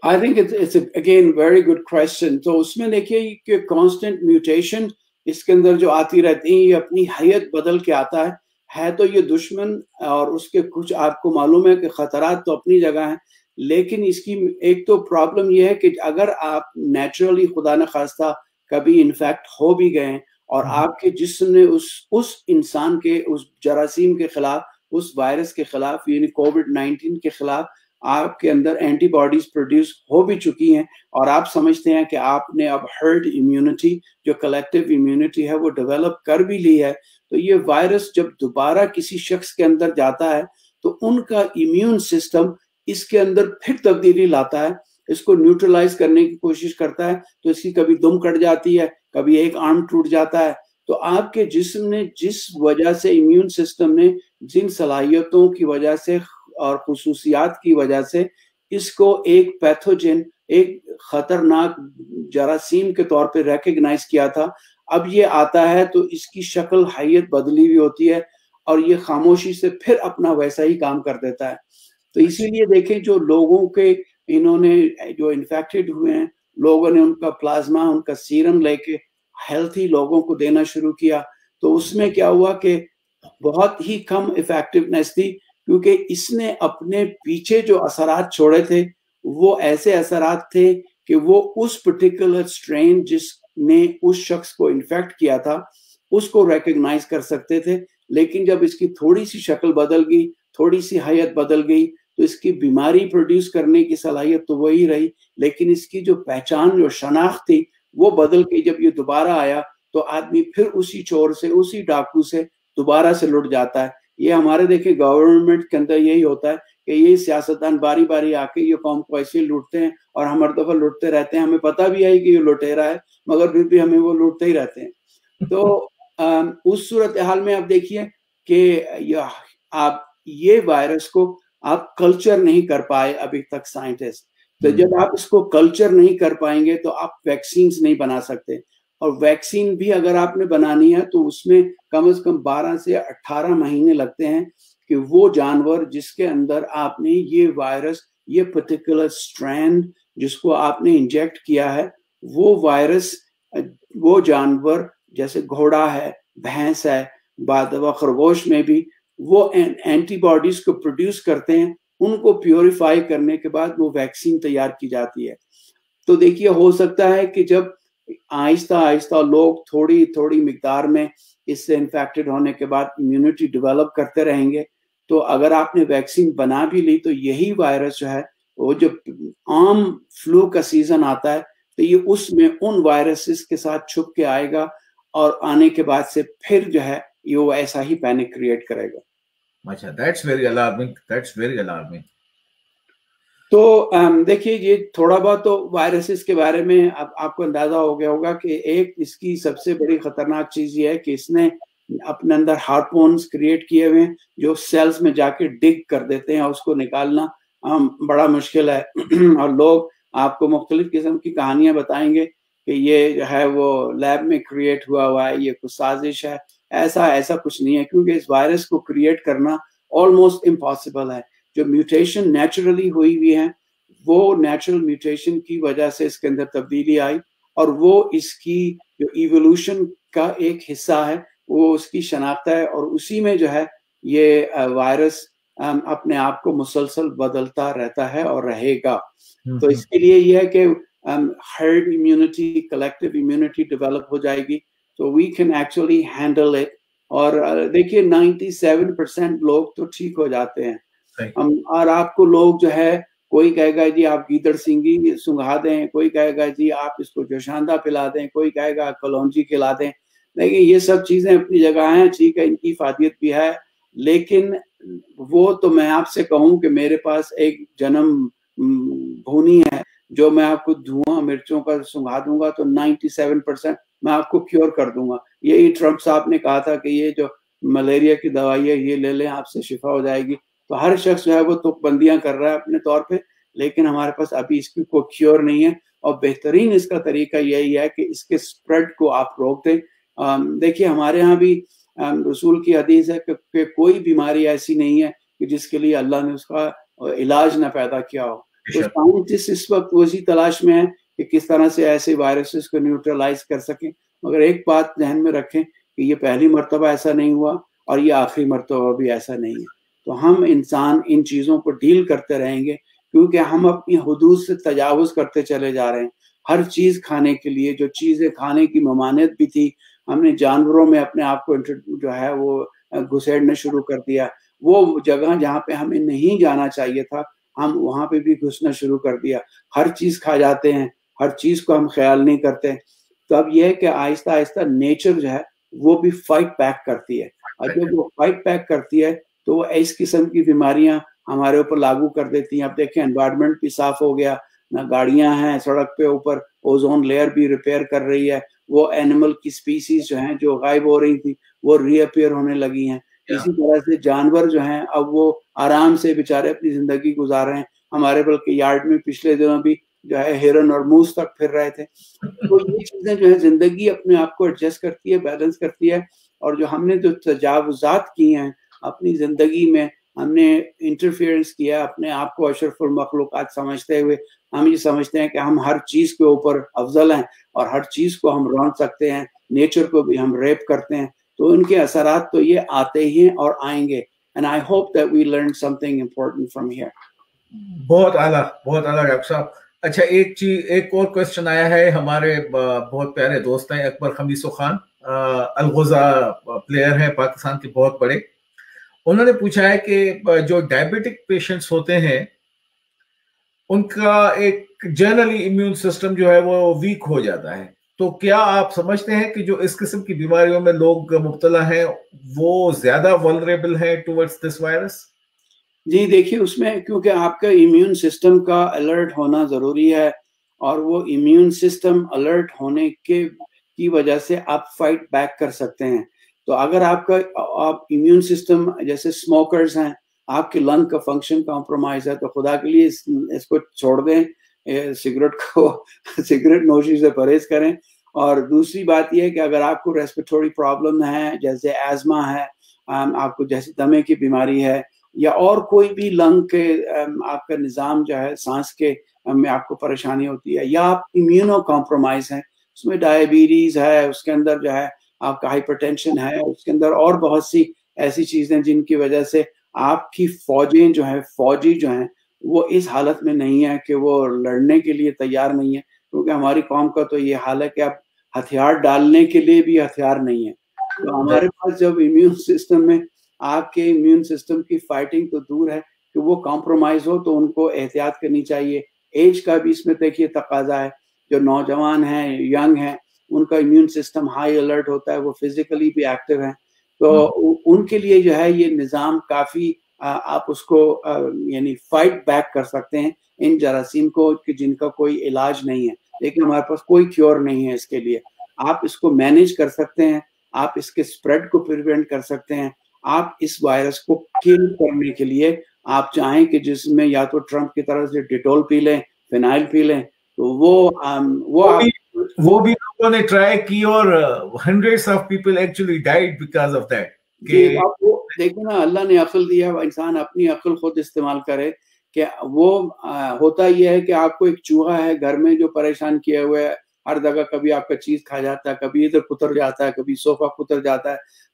I think it's again very good question. تو اس میں دیکھیے کہ کانسٹنٹ میوٹیشن اس کے اندر جو آتی رہتی ہیں, یہ اپنی حیت بدل کے آتا ہے تو یہ دشمن, اور اس کے کچھ آپ کو معلوم ہے کہ خطرات تو اپنی جگہ ہیں, لیکن اس کی ایک تو پرابلم یہ ہے کہ اگر آپ نیچرلی خدا نخواستہ کبھی انفیکٹ ہو بھی گئے اور آپ کے جسم نے اس انسان کے اس جراثیم کے خلاف, اس وائرس کے خلاف یعنی کووڈ-19 کے خلاف آپ کے اندر اینٹی باڈیز پروڈیوس ہو بھی چکی ہیں, اور آپ سمجھتے ہیں کہ آپ نے اب ہرڈ امیونٹی جو کلیکٹیو امیونٹی ہے وہ ڈیولپ کر بھی لی ہے, تو یہ وائرس جب دوبارہ کسی شخص کے اندر جاتا ہے تو ان کا امیون سسٹم اس کے اندر پھر تبدیلی لاتا ہے, اس کو نیوٹرلائز کرنے کی کوشش کرتا ہے. تو اس کی کبھی دم کٹ جاتی ہے, کبھی ایک آرم ٹوٹ جاتا ہے. تو آپ کے جسم نے جس وجہ سے امیون سسٹم نے جن صلاحیتوں کی وجہ سے اور خصوصیات کی وجہ سے اس کو ایک پیتھوجن, ایک خطرناک جراثیم کے طور پہ ریکگنائز کیا تھا, اب یہ آتا ہے تو اس کی شکل حیت بدلی ہوئی ہوتی ہے اور یہ خاموشی سے پھر اپنا ویسا ہی کام کر دیتا ہے. تو اسی لیے دیکھیں جو لوگوں کے انہوں نے جو انفیکٹڈ ہوئے ہیں, لوگوں نے ان کا پلازما, ان کا سیرم لے کے ہیلتھی لوگوں کو دینا شروع کیا, تو اس میں کیا ہوا کہ بہت ہی کم افیکٹونیس تھی, کیونکہ اس نے اپنے پیچھے جو اثرات چھوڑے تھے وہ ایسے اثرات تھے کہ وہ اس پرٹیکولر سٹرین جس نے اس شخص کو انفیکٹ کیا تھا اس کو ریکگنائز کر سکتے تھے, لیکن جب اس کی تھوڑی سی شکل بدل گئی, تھوڑی سی حیت بدل گئی, تو اس کی بیماری پروڈیوس کرنے کی صلاحیت تو وہی رہی, لیکن اس کی جو پہچان, جو شناخت تھی وہ بدل کے جب یہ دوبارہ آیا تو آدمی پھر اسی چور سے, اسی ڈاکو سے دوبارہ سے لٹ جاتا ہے. یہ ہمارے دیکھیں گورنمنٹ کے اندر یہی ہوتا ہے کہ یہ سیاستدان باری باری آ کے یہ قوم کو ایسے لوٹتے ہیں, اور ہم ہر دفعہ لوٹتے رہتے ہیں, ہمیں پتہ بھی ہے کہ یہ لٹیرا ہے مگر پھر بھی ہمیں وہ لوٹتے ہی رہتے ہیں. تو اس صورتحال میں آپ دیکھیے کہ آپ یہ وائرس کو آپ کلچر نہیں کر پائے ابھی تک سائنٹسٹ, تو جب آپ اس کو کلچر نہیں کر پائیں گے تو آپ ویکسینز نہیں بنا سکتے, اور ویکسین بھی اگر آپ نے بنانی ہے تو اس میں کم از کم 12 سے 18 مہینے لگتے ہیں کہ وہ جانور جس کے اندر آپ نے یہ وائرس, یہ پرٹیکولر سٹرینڈ جس کو آپ نے انجیکٹ کیا ہے, وہ وائرس, وہ جانور جیسے گھوڑا ہے, بھینس ہے, بعد دفعہ خرگوش میں بھی وہ اینٹی باڈیز کو پروڈیوس کرتے ہیں, ان کو پیوریفائی کرنے کے بعد وہ ویکسین تیار کی جاتی ہے. تو دیکھیے ہو سکتا ہے کہ جب آہستہ آہستہ لوگ تھوڑی تھوڑی مقدار میں اس سے انفیکٹڈ ہونے کے بعد امیونٹی ڈیولپ کرتے رہیں گے, تو اگر آپ نے ویکسین بنا بھی لی تو یہی وائرس جو ہے وہ جو عام فلو کا سیزن آتا ہے تو یہ اس میں ان وائرسز کے ساتھ چھپ کے آئے گا, اور آنے کے بعد سے پھر جو ہے یہ وہ ایسا ہی پینک کریٹ کرے گا. اچھا, that's very alarming, that's very alarming. تو دیکھیے یہ تھوڑا بہت تو وائرسز کے بارے میں آپ کو اندازہ ہو گیا ہوگا کہ ایک اس کی سب سے بڑی خطرناک چیز یہ ہے کہ اس نے اپنے اندر ہارپونز کریٹ کیے ہوئے ہیں جو سیلز میں جا کے ڈگ کر دیتے ہیں, اور اس کو نکالنا بڑا مشکل ہے. اور لوگ آپ کو مختلف قسم کی کہانیاں بتائیں گے کہ یہ جو ہے وہ لیب میں کریٹ ہوا ہے, یہ کچھ سازش ہے. ایسا کچھ نہیں ہے, کیونکہ اس وائرس کو کریٹ کرنا آلموسٹ امپاسبل ہے. جو میوٹیشن نیچرلی ہوئی ہیں وہ نیچرل میوٹیشن کی وجہ سے اس کے اندر تبدیلی آئی, اور وہ اس کی جو ایوولوشن کا ایک حصہ ہے, وہ اس کی شناخت ہے, اور اسی میں جو ہے یہ وائرس اپنے آپ کو مسلسل بدلتا رہتا ہے اور رہے گا. تو اس کے لیے یہ ہے کہ herd immunity, collective immunity develop ہو جائے گی, تو we can actually handle it. اور دیکھیے 97% لوگ تو ٹھیک ہو جاتے ہیں. اور آپ کو لوگ جو ہے, کوئی کہے گا جی آپ گیدڑ سنگھی سنگھا دیں, کوئی کہے گا جی آپ اس کو جوشاندہ پلا دیں, کوئی کہے گا کلونجی کھلا دیں. لیکن یہ سب چیزیں اپنی جگہ ہیں, ٹھیک ہے, ان کی افادیت بھی ہے, لیکن وہ تو میں آپ سے کہوں کہ میرے پاس ایک جنم بھونی ہے جو میں آپ کو دھواں مرچوں کا سنگھا دوں گا تو 97% میں آپ کو کیور کر دوں گا. یہی ٹرمپ صاحب نے کہا تھا کہ یہ جو ملیریا کی دوائی ہے یہ لے لیں آپ سے شفا ہو جائے گی. تو ہر شخص جو ہے وہ تک بندیاں کر رہا ہے اپنے طور پہ, لیکن ہمارے پاس ابھی اس کی کوئی کیور نہیں ہے. اور بہترین اس کا طریقہ یہی ہے کہ اس کے سپریڈ کو آپ روک دیں. دیکھیے ہمارے ہاں بھی رسول کی حدیث ہے کہ کوئی بیماری ایسی نہیں ہے کہ جس کے لیے اللہ نے اس کا علاج نہ پیدا کیا ہو. تو سائنٹسٹ اس وقت اسی تلاش میں ہیں کہ کس طرح سے ایسے وائرسز کو نیوٹرلائز کر سکیں. مگر ایک بات ذہن میں رکھیں کہ یہ پہلی مرتبہ ایسا نہیں ہوا اور یہ آخری مرتبہ بھی ایسا نہیں ہے. تو ہم انسان ان چیزوں کو ڈیل کرتے رہیں گے کیونکہ ہم اپنی حدود سے تجاوز کرتے چلے جا رہے ہیں. ہر چیز کھانے کے لیے جو چیزیں کھانے کی ممانعت بھی تھی, ہم نے جانوروں میں اپنے آپ کو جو ہے وہ گھسیڑنا شروع کر دیا. وہ جگہ جہاں پہ ہمیں نہیں جانا چاہیے تھا ہم وہاں پہ بھی گھسنا شروع کر دیا. ہر چیز کھا جاتے ہیں, ہر چیز کو ہم خیال نہیں کرتے. تو اب یہ ہے کہ آہستہ آہستہ نیچر جو ہے وہ بھی فائٹ بیک کرتی ہے, اور جب وہ فائٹ بیک کرتی ہے تو وہ اس قسم کی بیماریاں ہمارے اوپر لاگو کر دیتی ہیں. اب دیکھیں انوائرمنٹ بھی صاف ہو گیا, نہ گاڑیاں ہیں سڑک پہ, اوپر اوزون لیئر بھی ریپیئر کر رہی ہے. وہ اینیمل کی سپیسیز جو ہیں جو غائب ہو رہی تھی وہ ری اپیئر ہونے لگی ہیں. اسی طرح سے جانور جو ہیں اب وہ آرام سے بیچارے اپنی زندگی گزار رہے ہیں. ہمارے بلکہ یارڈ میں پچھلے دنوں بھی جو ہے ہرن اور موس تک پھر رہے تھے. تو یہ چیزیں جو ہے زندگی اپنے آپ کو ایڈجسٹ کرتی ہے, بیلنس کرتی ہے. اور جو ہم نے جو تجاوزات کی ہیں اپنی زندگی میں, ہم نے انٹرفیئرنس کیا اپنے آپ کو اشرف المخلوقات سمجھتے ہوئے. ہم یہ سمجھتے ہیں کہ ہم ہر چیز کے اوپر افضل ہیں اور ہر چیز کو ہم رون سکتے ہیں, نیچر کو بھی ہم ریپ کرتے ہیں. تو ان کے اثرات تو یہ آتے ہی ہیں اور آئیں گے. And I hope that we learn something important from here. بہت اعلیٰ ڈاکٹر صاحب. اچھا ایک اور کوشچن آیا ہے, ہمارے بہت پیارے دوست ہیں اکبر خمیسو خان, الغوزہ پلیئر ہیں پاکستان کے بہت بڑے. انہوں نے پوچھا ہے کہ جو ڈائبٹک پیشنٹس ہوتے ہیں ان کا ایک جنرلی امیون سسٹم جو ہے وہ ویک ہو جاتا ہے, تو کیا آپ سمجھتے ہیں کہ جو اس قسم کی بیماریوں میں لوگ مبتلا ہیں وہ زیادہ ولنریبل ہیں ٹورڈز دس وائرس؟ جی دیکھیے اس میں کیونکہ آپ کا امیون سسٹم کا الرٹ ہونا ضروری ہے, اور وہ امیون سسٹم الرٹ ہونے کی وجہ سے آپ فائٹ بیک کر سکتے ہیں. تو اگر آپ امیون سسٹم جیسے اسموکرز ہیں, آپ کے لنگ کا فنکشن کمپرومائز ہے, تو خدا کے لیے اس کو چھوڑ دیں, سگریٹ نوشی سے پرہیز کریں. اور دوسری بات یہ ہے کہ اگر آپ کو ریسپیریٹری پرابلم ہے جیسے ایزما ہے, آپ کو جیسے دمے کی بیماری ہے, یا اور کوئی بھی لنگ کے آپ کا نظام جو ہے سانس کے میں آپ کو پریشانی ہوتی ہے, یا آپ امیونو کمپرومائز ہیں, اس میں ڈائبٹیز ہے, اس کے اندر جو ہے آپ کا ہائپر ٹینشن ہے, اس کے اندر اور بہت سی ایسی چیزیں جن کی وجہ سے آپ کی فوجی جو ہیں وہ اس حالت میں نہیں ہے کہ وہ لڑنے کے لیے تیار نہیں ہے. کیونکہ ہماری قوم کا تو یہ حال ہے کہ اب ہتھیار ڈالنے کے لیے بھی ہتھیار نہیں ہے. تو ہمارے پاس جب امیون سسٹم میں آپ کے امیون سسٹم کی فائٹنگ تو دور ہے کہ وہ کمپرومائز ہو, تو ان کو احتیاط کرنی چاہیے. ایج کا بھی اس میں دیکھیے تقاضا ہے, جو نوجوان ہیں ینگ ہیں ان کا امیون سسٹم ہائی الرٹ ہوتا ہے, وہ فزیکلی بھی ایکٹیو ہیں, تو ان کے لیے جو ہے یہ نظام کافی آپ اس کو یعنی فائٹ بیک کر سکتے ہیں ان جراثیم کو کہ جن کا کوئی علاج نہیں ہے, لیکن ہمارے پاس کوئی کیور نہیں ہے اس کے لیے. آپ اس کو مینیج کر سکتے ہیں, آپ اس کے اسپریڈ کو پریونٹ کر سکتے ہیں. آپ اس وائرس کو کل کرنے کے لیے آپ چاہیں کہ جس میں یا تو ٹرمپ کی طرح سے ڈیٹول پی لیں, فینائل پی لیں, تو وہ بھی لوگوں نے ٹرائی کی اور hundreds of people actually died because of that. آپ وہ دیکھیں نا, اللہ نے عقل دیا, انسان اپنی عقل خود استعمال کرے. کہ وہ ہوتا یہ ہے کہ آپ کو ایک چوہا ہے گھر میں جو پریشان کیے ہوئے ہے, ہر جگہ کبھی آپ کا چیز کھا جاتا ہے, کبھی ادھر کتر جاتا ہے, کبھی صوفہ کتر جاتا ہے.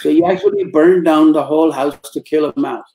So you actually burn down the whole house to kill a mouse,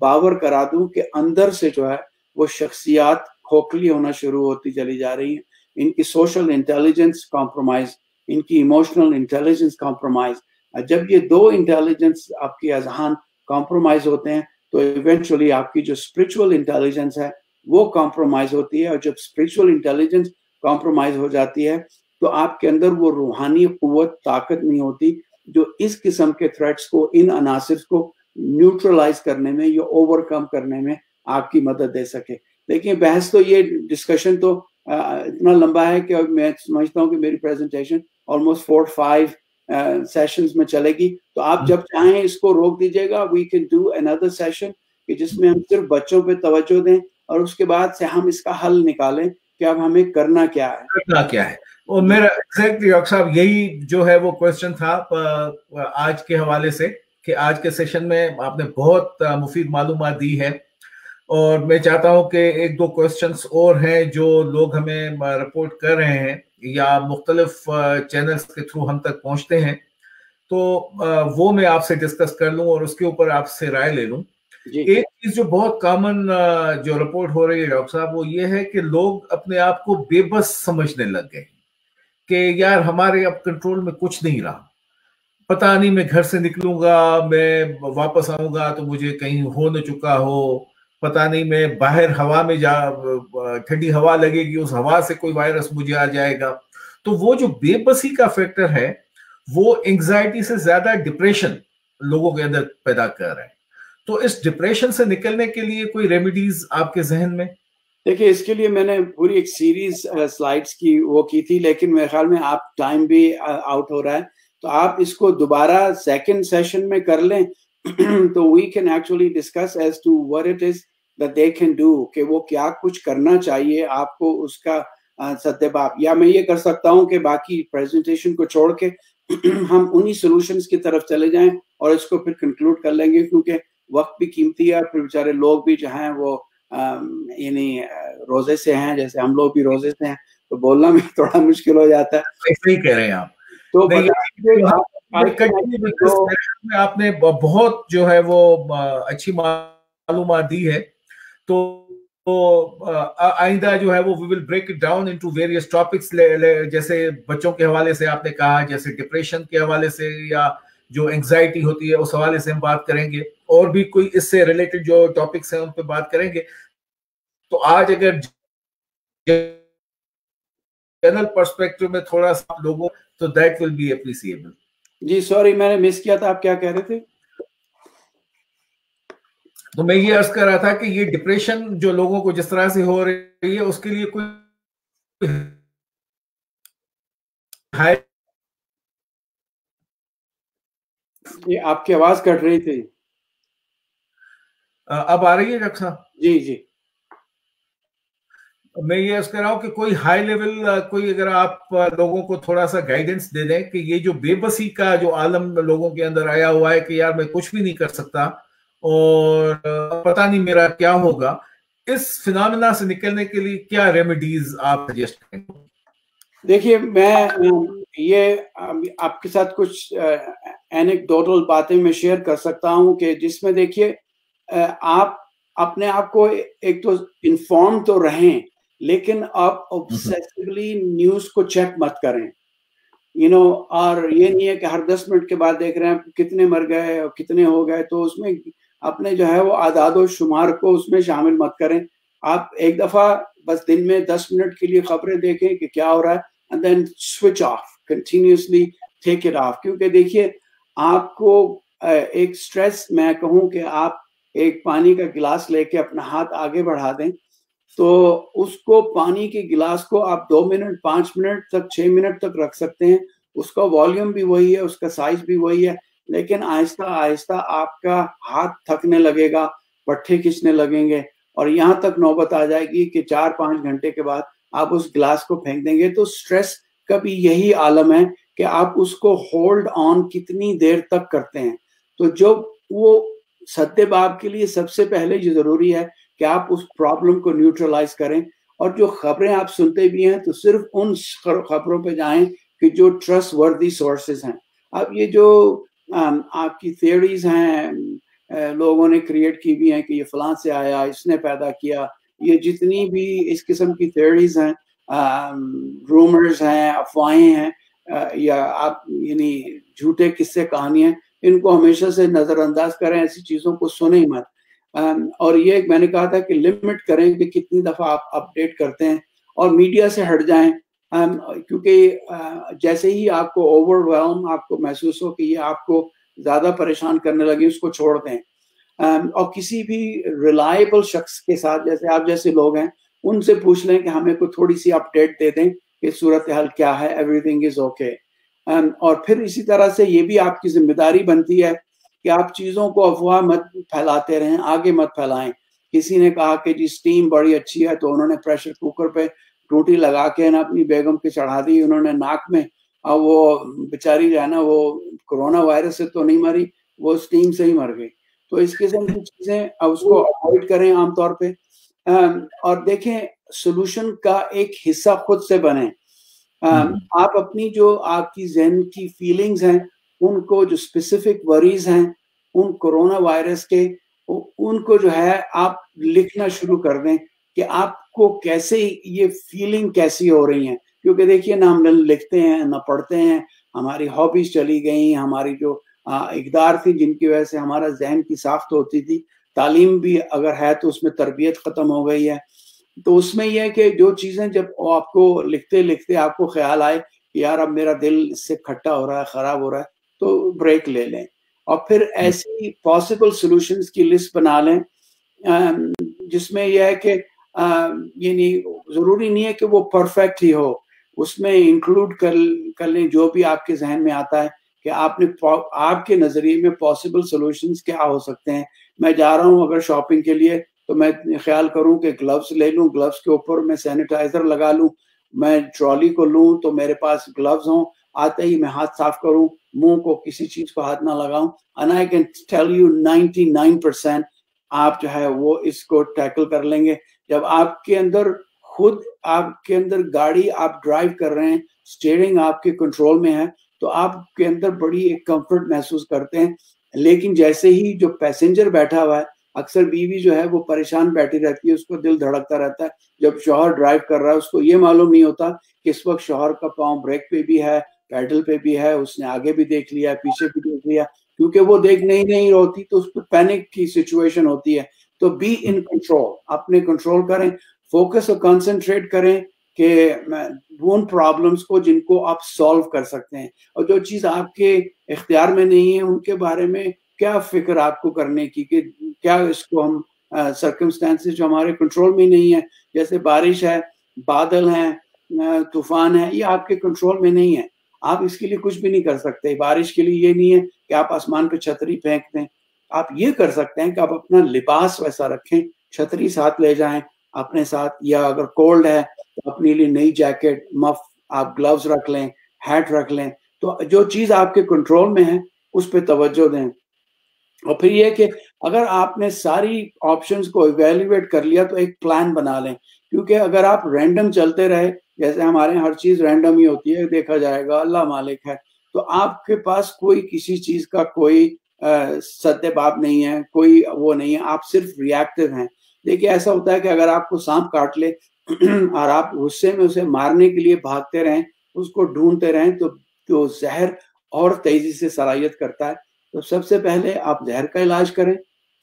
باور کرا دوں کہ اندر سے جو ہے وہ شخصیات کھوکھلی ہونا شروع ہوتی چلی جا رہی ہیں, ان کی سوشل انٹیلیجنس کمپرومائز, ان کی ایموشنل انٹیلیجنس کمپرومائز. جب یہ دو انٹیلیجنس آپ کی اذہان کمپرومائز ہوتے ہیں تو ایونچولی آپ کی جو اسپرچول انٹیلیجنس ہے وہ کمپرومائز ہوتی ہے, اور جب اسپرچول انٹیلیجنس کمپرومائز ہو جاتی ہے تو آپ کے اندر وہ روحانی قوت, طاقت نہیں ہوتی جو اس قسم کے تھریٹس کو, ان عناصر کو نیوٹرلائز کرنے میں یا اوور کم کرنے میں آپ کی مدد دے سکے. دیکھیں بحث تو یہ ڈسکشن تو اتنا لمبا ہے کہ میں سمجھتا ہوں کہ میری پریزنٹیشن آلموسٹ 4-5 سیشنز میں چلے گی, تو آپ جب چاہیں اس کو روک دیجیے گا. We can do another session کہ جس میں ہم صرف بچوں پہ توجہ دیں اور اس کے بعد سے ہم اس کا حل نکالیں کہ اب ہمیں کرنا کیا ہے. اور میرا ایگزیکٹلی ڈاکٹر صاحب یہی جو ہے وہ کوشچن تھا آج کے حوالے سے, کہ آج کے سیشن میں آپ نے بہت مفید معلومات دی ہے, اور میں چاہتا ہوں کہ ایک دو کوشچنس اور ہیں جو لوگ ہمیں رپورٹ کر رہے ہیں یا مختلف چینلز کے تھرو ہم تک پہنچتے ہیں, تو وہ میں آپ سے ڈسکس کر لوں اور اس کے اوپر آپ سے رائے لے لوں. ایک چیز جو بہت کامن جو رپورٹ ہو رہی ہے ڈاکٹر صاحب وہ یہ ہے کہ لوگ اپنے آپ کو بے بس سمجھنے لگ گئے کہ یار ہمارے اب کنٹرول میں کچھ نہیں رہا, پتہ نہیں میں گھر سے نکلوں گا, میں واپس آؤں گا تو مجھے کہیں ہو نہ چکا ہو, پتہ نہیں میں باہر ہوا میں ٹھنڈی ہوا لگے گی, اس ہوا سے کوئی وائرس مجھے آ جائے گا. تو وہ جو بے بسی کا فیکٹر ہے وہ انگزائٹی سے زیادہ ڈپریشن لوگوں کے اندر پیدا کر رہا ہے. تو اس ڈپریشن سے نکلنے کے لیے کوئی ریمیڈیز آپ کے ذہن میں؟ دیکھیں اس کے لیے میں نے پوری ایک سیریز سلائیڈز کی وہ کی تھی, لیکن میرے خیال میں آپ ٹائم بھی آؤٹ ہو رہا ہے, تو آپ اس کو دوبارہ سیکنڈ سیشن میں کر لیں تو we can actually discuss as to what it is that they can do, کہ وہ کیا کچھ کرنا چاہیے آپ کو اس کا سدے باب. یا میں یہ کر سکتا ہوں کہ باقی پریزنٹیشن کو چھوڑ کے ہم انہی سولوشنز کی طرف چلے جائیں اور اس کو پھر کنکلوڈ کر لیں گے, کیونکہ وقت بھی قیمتی ہے, پھر بیچارے لوگ بھی جو ہیں وہ یعنی روزے سے ہیں, جیسے ہم لوگ بھی روزے سے ہیں, تو بولنا بھی تھوڑا مشکل ہو جاتا ہے. صحیح کہہ رہے ہیں آپ. تو آپ نے بہت جو ہے وہ اچھی معلومات دی ہے, تو آئندہ جو ہے وہ we will break it down into various topics, جیسے بچوں کے حوالے سے آپ نے کہا, جیسے ڈپریشن کے حوالے سے یا جو انگزائٹی ہوتی ہے اس حوالے سے ہم بات کریں گے, اور بھی کوئی اس سے ریلیٹڈ جو ٹاپکس ہیں ان پہ بات کریں گے. تو آج اگر جنرل پرسپیکٹو میں تھوڑا سا لوگوں, تو دیٹ ول بی اپریسیبل. جی سوری میں نے مس کیا تھا, آپ کیا کہہ رہے تھے؟ تو میں یہ عرض کر رہا تھا کہ یہ ڈپریشن جو لوگوں کو جس طرح سے ہو رہی ہے اس کے لیے کوئی یہ آپ کی آواز کٹ رہی تھی. اب آ رہی ہے ڈاکٹر صاحب؟ جی جی. میں یہ عرض کر رہا ہوں کہ کوئی ہائی لیول, کوئی اگر آپ لوگوں کو تھوڑا سا گائیڈنس دے دیں کہ یہ جو بے بسی کا جو عالم لوگوں کے اندر آیا ہوا ہے کہ یار میں کچھ بھی نہیں کر سکتا اور پتہ نہیں میرا کیا ہوگا, اس فینامنا سے نکلنے کے لیے کیا ریمیڈیز آپ سجیسٹ کریں؟ دیکھیے میں یہ آپ کے ساتھ کچھ اینیکڈوٹل باتیں میں شیئر کر سکتا ہوں کہ جس میں دیکھیے آپ اپنے آپ کو ایک تو انفارم تو رہیں, لیکن آپ obsessively نیوز کو چیک مت کریں, اور یہ نہیں ہے کہ ہر 10 منٹ کے بعد دیکھ رہے ہیں کتنے مر گئے اور کتنے ہو گئے, تو اس میں اپنے جو ہے وہ اعداد و شمار کو اس میں شامل مت کریں. آپ ایک دفعہ بس دن میں 10 منٹ کے لیے خبریں دیکھیں کہ کیا ہو رہا ہے, and then switch off, continuously take it off. کیونکہ دیکھیے آپ کو ایک سٹریس, میں کہوں کہ آپ ایک پانی کا گلاس لے کے اپنا ہاتھ آگے بڑھا دیں, تو اس کو پانی کے گلاس کو آپ 2 منٹ 5 منٹ تک 6 منٹ تک رکھ سکتے ہیں, اس کا والیوم بھی وہی ہے, اس کا سائز بھی وہی ہے, لیکن آہستہ آہستہ آپ کا ہاتھ تھکنے لگے گا, پٹھے کھینچنے لگیں گے, اور یہاں تک نوبت آ جائے گی کہ 4-5 گھنٹے کے بعد آپ اس گلاس کو پھینک دیں گے. تو سٹریس کا بھی یہی عالم ہے کہ آپ اس کو ہولڈ آن کتنی دیر تک کرتے ہیں. تو جو وہ سدے باب کے لیے سب سے پہلے یہ ضروری ہے کہ آپ اس پرابلم کو نیوٹرلائز کریں, اور جو خبریں آپ سنتے بھی ہیں تو صرف ان خبروں پہ جائیں کہ جو ٹرسٹ وردی سورسز ہیں. اب یہ جو آپ کی تھیوریز ہیں لوگوں نے کریٹ کی بھی ہیں کہ یہ فلاں سے آیا, اس نے پیدا کیا. یہ جتنی بھی اس قسم کی تھیوریز ہیں, رومرز ہیں, افواہیں ہیں, یا آپ یعنی جھوٹے قصے کہانیاں, ان کو ہمیشہ سے نظر انداز کریں, ایسی چیزوں کو سنیں مت. اور یہ میں نے کہا تھا کہ لمٹ کریں کہ کتنی دفعہ آپ اپڈیٹ کرتے ہیں, اور میڈیا سے ہٹ جائیں, کیونکہ جیسے ہی آپ کو اوور ویلم آپ کو محسوس ہو کہ یہ آپ کو زیادہ پریشان کرنے لگے, اس کو چھوڑ دیں. اور کسی بھی ریلائبل شخص کے ساتھ, جیسے آپ جیسے لوگ ہیں, ان سے پوچھ لیں کہ ہمیں کوئی تھوڑی سی اپڈیٹ دے دیں کہ صورتحال کیا ہے, ایوری تھنگ از اوکے. اور پھر اسی طرح سے یہ بھی آپ کی ذمہ داری بنتی ہے کہ آپ چیزوں کو افواہ مت پھیلاتے رہیں, آگے مت پھیلائیں. کسی نے کہا کہ جی اسٹیم بڑی اچھی ہے, تو انہوں نے پریشر کوکر پہ ٹوٹی لگا کے نا اپنی بیگم کے چڑھا دی, انہوں نے ناک میں, اور وہ بیچاری جو ہے نا وہ کورونا وائرس سے تو نہیں مری, وہ اسٹیم سے ہی مر گئی. تو اس قسم کی چیزیں اس کو اوائڈ کریں عام طور پہ. اور دیکھیں سولوشن کا ایک حصہ خود سے بنیں. آپ اپنی جو آپ کی ذہن کی فیلنگز ہیں, ان کو جو اسپیسیفک وریز ہیں ان کورونا وائرس کے, ان کو جو ہے آپ لکھنا شروع کر دیں کہ آپ کو کیسے یہ فیلنگ کیسی ہو رہی ہیں. کیونکہ دیکھیے نہ ہم لکھتے ہیں نہ پڑھتے ہیں, ہماری ہابیز چلی گئیں, ہماری جو اقدار تھی جن کی وجہ سے ہمارا ذہن کی ساخت ہوتی تھی, تعلیم بھی اگر ہے تو اس میں تربیت ختم ہو گئی ہے. تو اس میں یہ ہے کہ جو چیزیں جب آپ کو لکھتے لکھتے آپ کو خیال آئے کہ یار اب میرا دل اس سے کھٹا ہو رہا ہے, خراب ہو رہا ہے, تو بریک لے لیں. اور پھر ایسی پاسبل سولوشنز کی لسٹ بنا لیں, جس میں یہ ہے کہ یعنی ضروری نہیں ہے کہ وہ پرفیکٹ ہی ہو, اس میں انکلوڈ کر لیں جو بھی آپ کے ذہن میں آتا ہے کہ آپ کے نظریے میں پاسبل سولوشنز کیا ہو سکتے ہیں. میں جا رہا ہوں اگر شاپنگ کے لیے, تو میں خیال کروں کہ گلوز لے لوں, گلوز کے اوپر میں سینیٹائزر لگا لوں, میں ٹرالی کو لوں تو میرے پاس گلوز ہوں, آتے ہی میں ہاتھ صاف کروں, منہ کو کسی چیز کو ہاتھ نہ لگاؤں. and I can tell you 99% آپ جو ہے وہ اس کو ٹیکل کر لیں گے. جب آپ کے اندر خود آپ کے اندر گاڑی آپ ڈرائیو کر رہے ہیں, اسٹیئرنگ آپ کے کنٹرول میں ہے, تو آپ کے اندر بڑی ایک کمفرٹ محسوس کرتے ہیں. لیکن جیسے ہی جو پیسنجر بیٹھا ہوا ہے, اکثر بیوی جو ہے وہ پریشان بیٹھی رہتی ہے, اس کو دل دھڑکتا رہتا ہے. جب شوہر ڈرائیو کر رہا ہے اس کو یہ معلوم نہیں ہوتا کہ اس وقت شوہر کا پاؤں بریک پہ بھی ہے, پیڈل پہ بھی ہے, اس نے آگے بھی دیکھ لیا, پیچھے بھی دیکھ لیا, کیونکہ وہ دیکھنے ہی نہیں ہوتی تو اس پہ پینک کی سچویشن ہوتی ہے. تو بی ان کنٹرول, اپنے کنٹرول کریں, فوکس اور کنسنٹریٹ کریں کہ ان پرابلمس کو جن کو آپ سالو کر سکتے ہیں, اور جو چیز آپ کے اختیار میں نہیں ہے ان کے بارے میں کیا فکر آپ کو کرنے کی کہ کیا اس کو ہم سرکمسٹانسز جو ہمارے کنٹرول میں نہیں ہے, جیسے بارش ہے, بادل ہیں, طوفان ہے, یہ آپ کے کنٹرول میں نہیں ہے, آپ اس کے لیے کچھ بھی نہیں کر سکتے. بارش کے لیے یہ نہیں ہے کہ آپ آسمان پہ چھتری پھینک دیں, آپ یہ کر سکتے ہیں کہ آپ اپنا لباس ویسا رکھیں, چھتری ساتھ لے جائیں اپنے ساتھ, یا اگر کولڈ ہے تو اپنے لیے نئی جیکٹ, مف, آپ گلوز رکھ لیں, ہیٹ رکھ لیں. تو جو چیز آپ کے کنٹرول میں ہے اس پہ توجہ دیں. اور پھر یہ کہ اگر آپ نے ساری آپشنز کو ایویلیویٹ کر لیا تو ایک پلان بنا لیں, کیونکہ اگر آپ رینڈم چلتے رہے, جیسے ہمارے ہر چیز رینڈم ہی ہوتی ہے, دیکھا جائے گا اللہ مالک ہے, تو آپ کے پاس کوئی کسی چیز کا کوئی سد باب نہیں ہے, کوئی وہ نہیں ہے, آپ صرف ریئیکٹو ہیں. دیکھیے ایسا ہوتا ہے کہ اگر آپ کو سانپ کاٹ لے اور آپ غصے میں اسے مارنے کے لیے بھاگتے رہیں, اس کو ڈھونڈتے رہیں, تو زہر اور تیزی سے سرایت کرتا ہے. تو سب سے پہلے آپ زہر کا علاج کریں,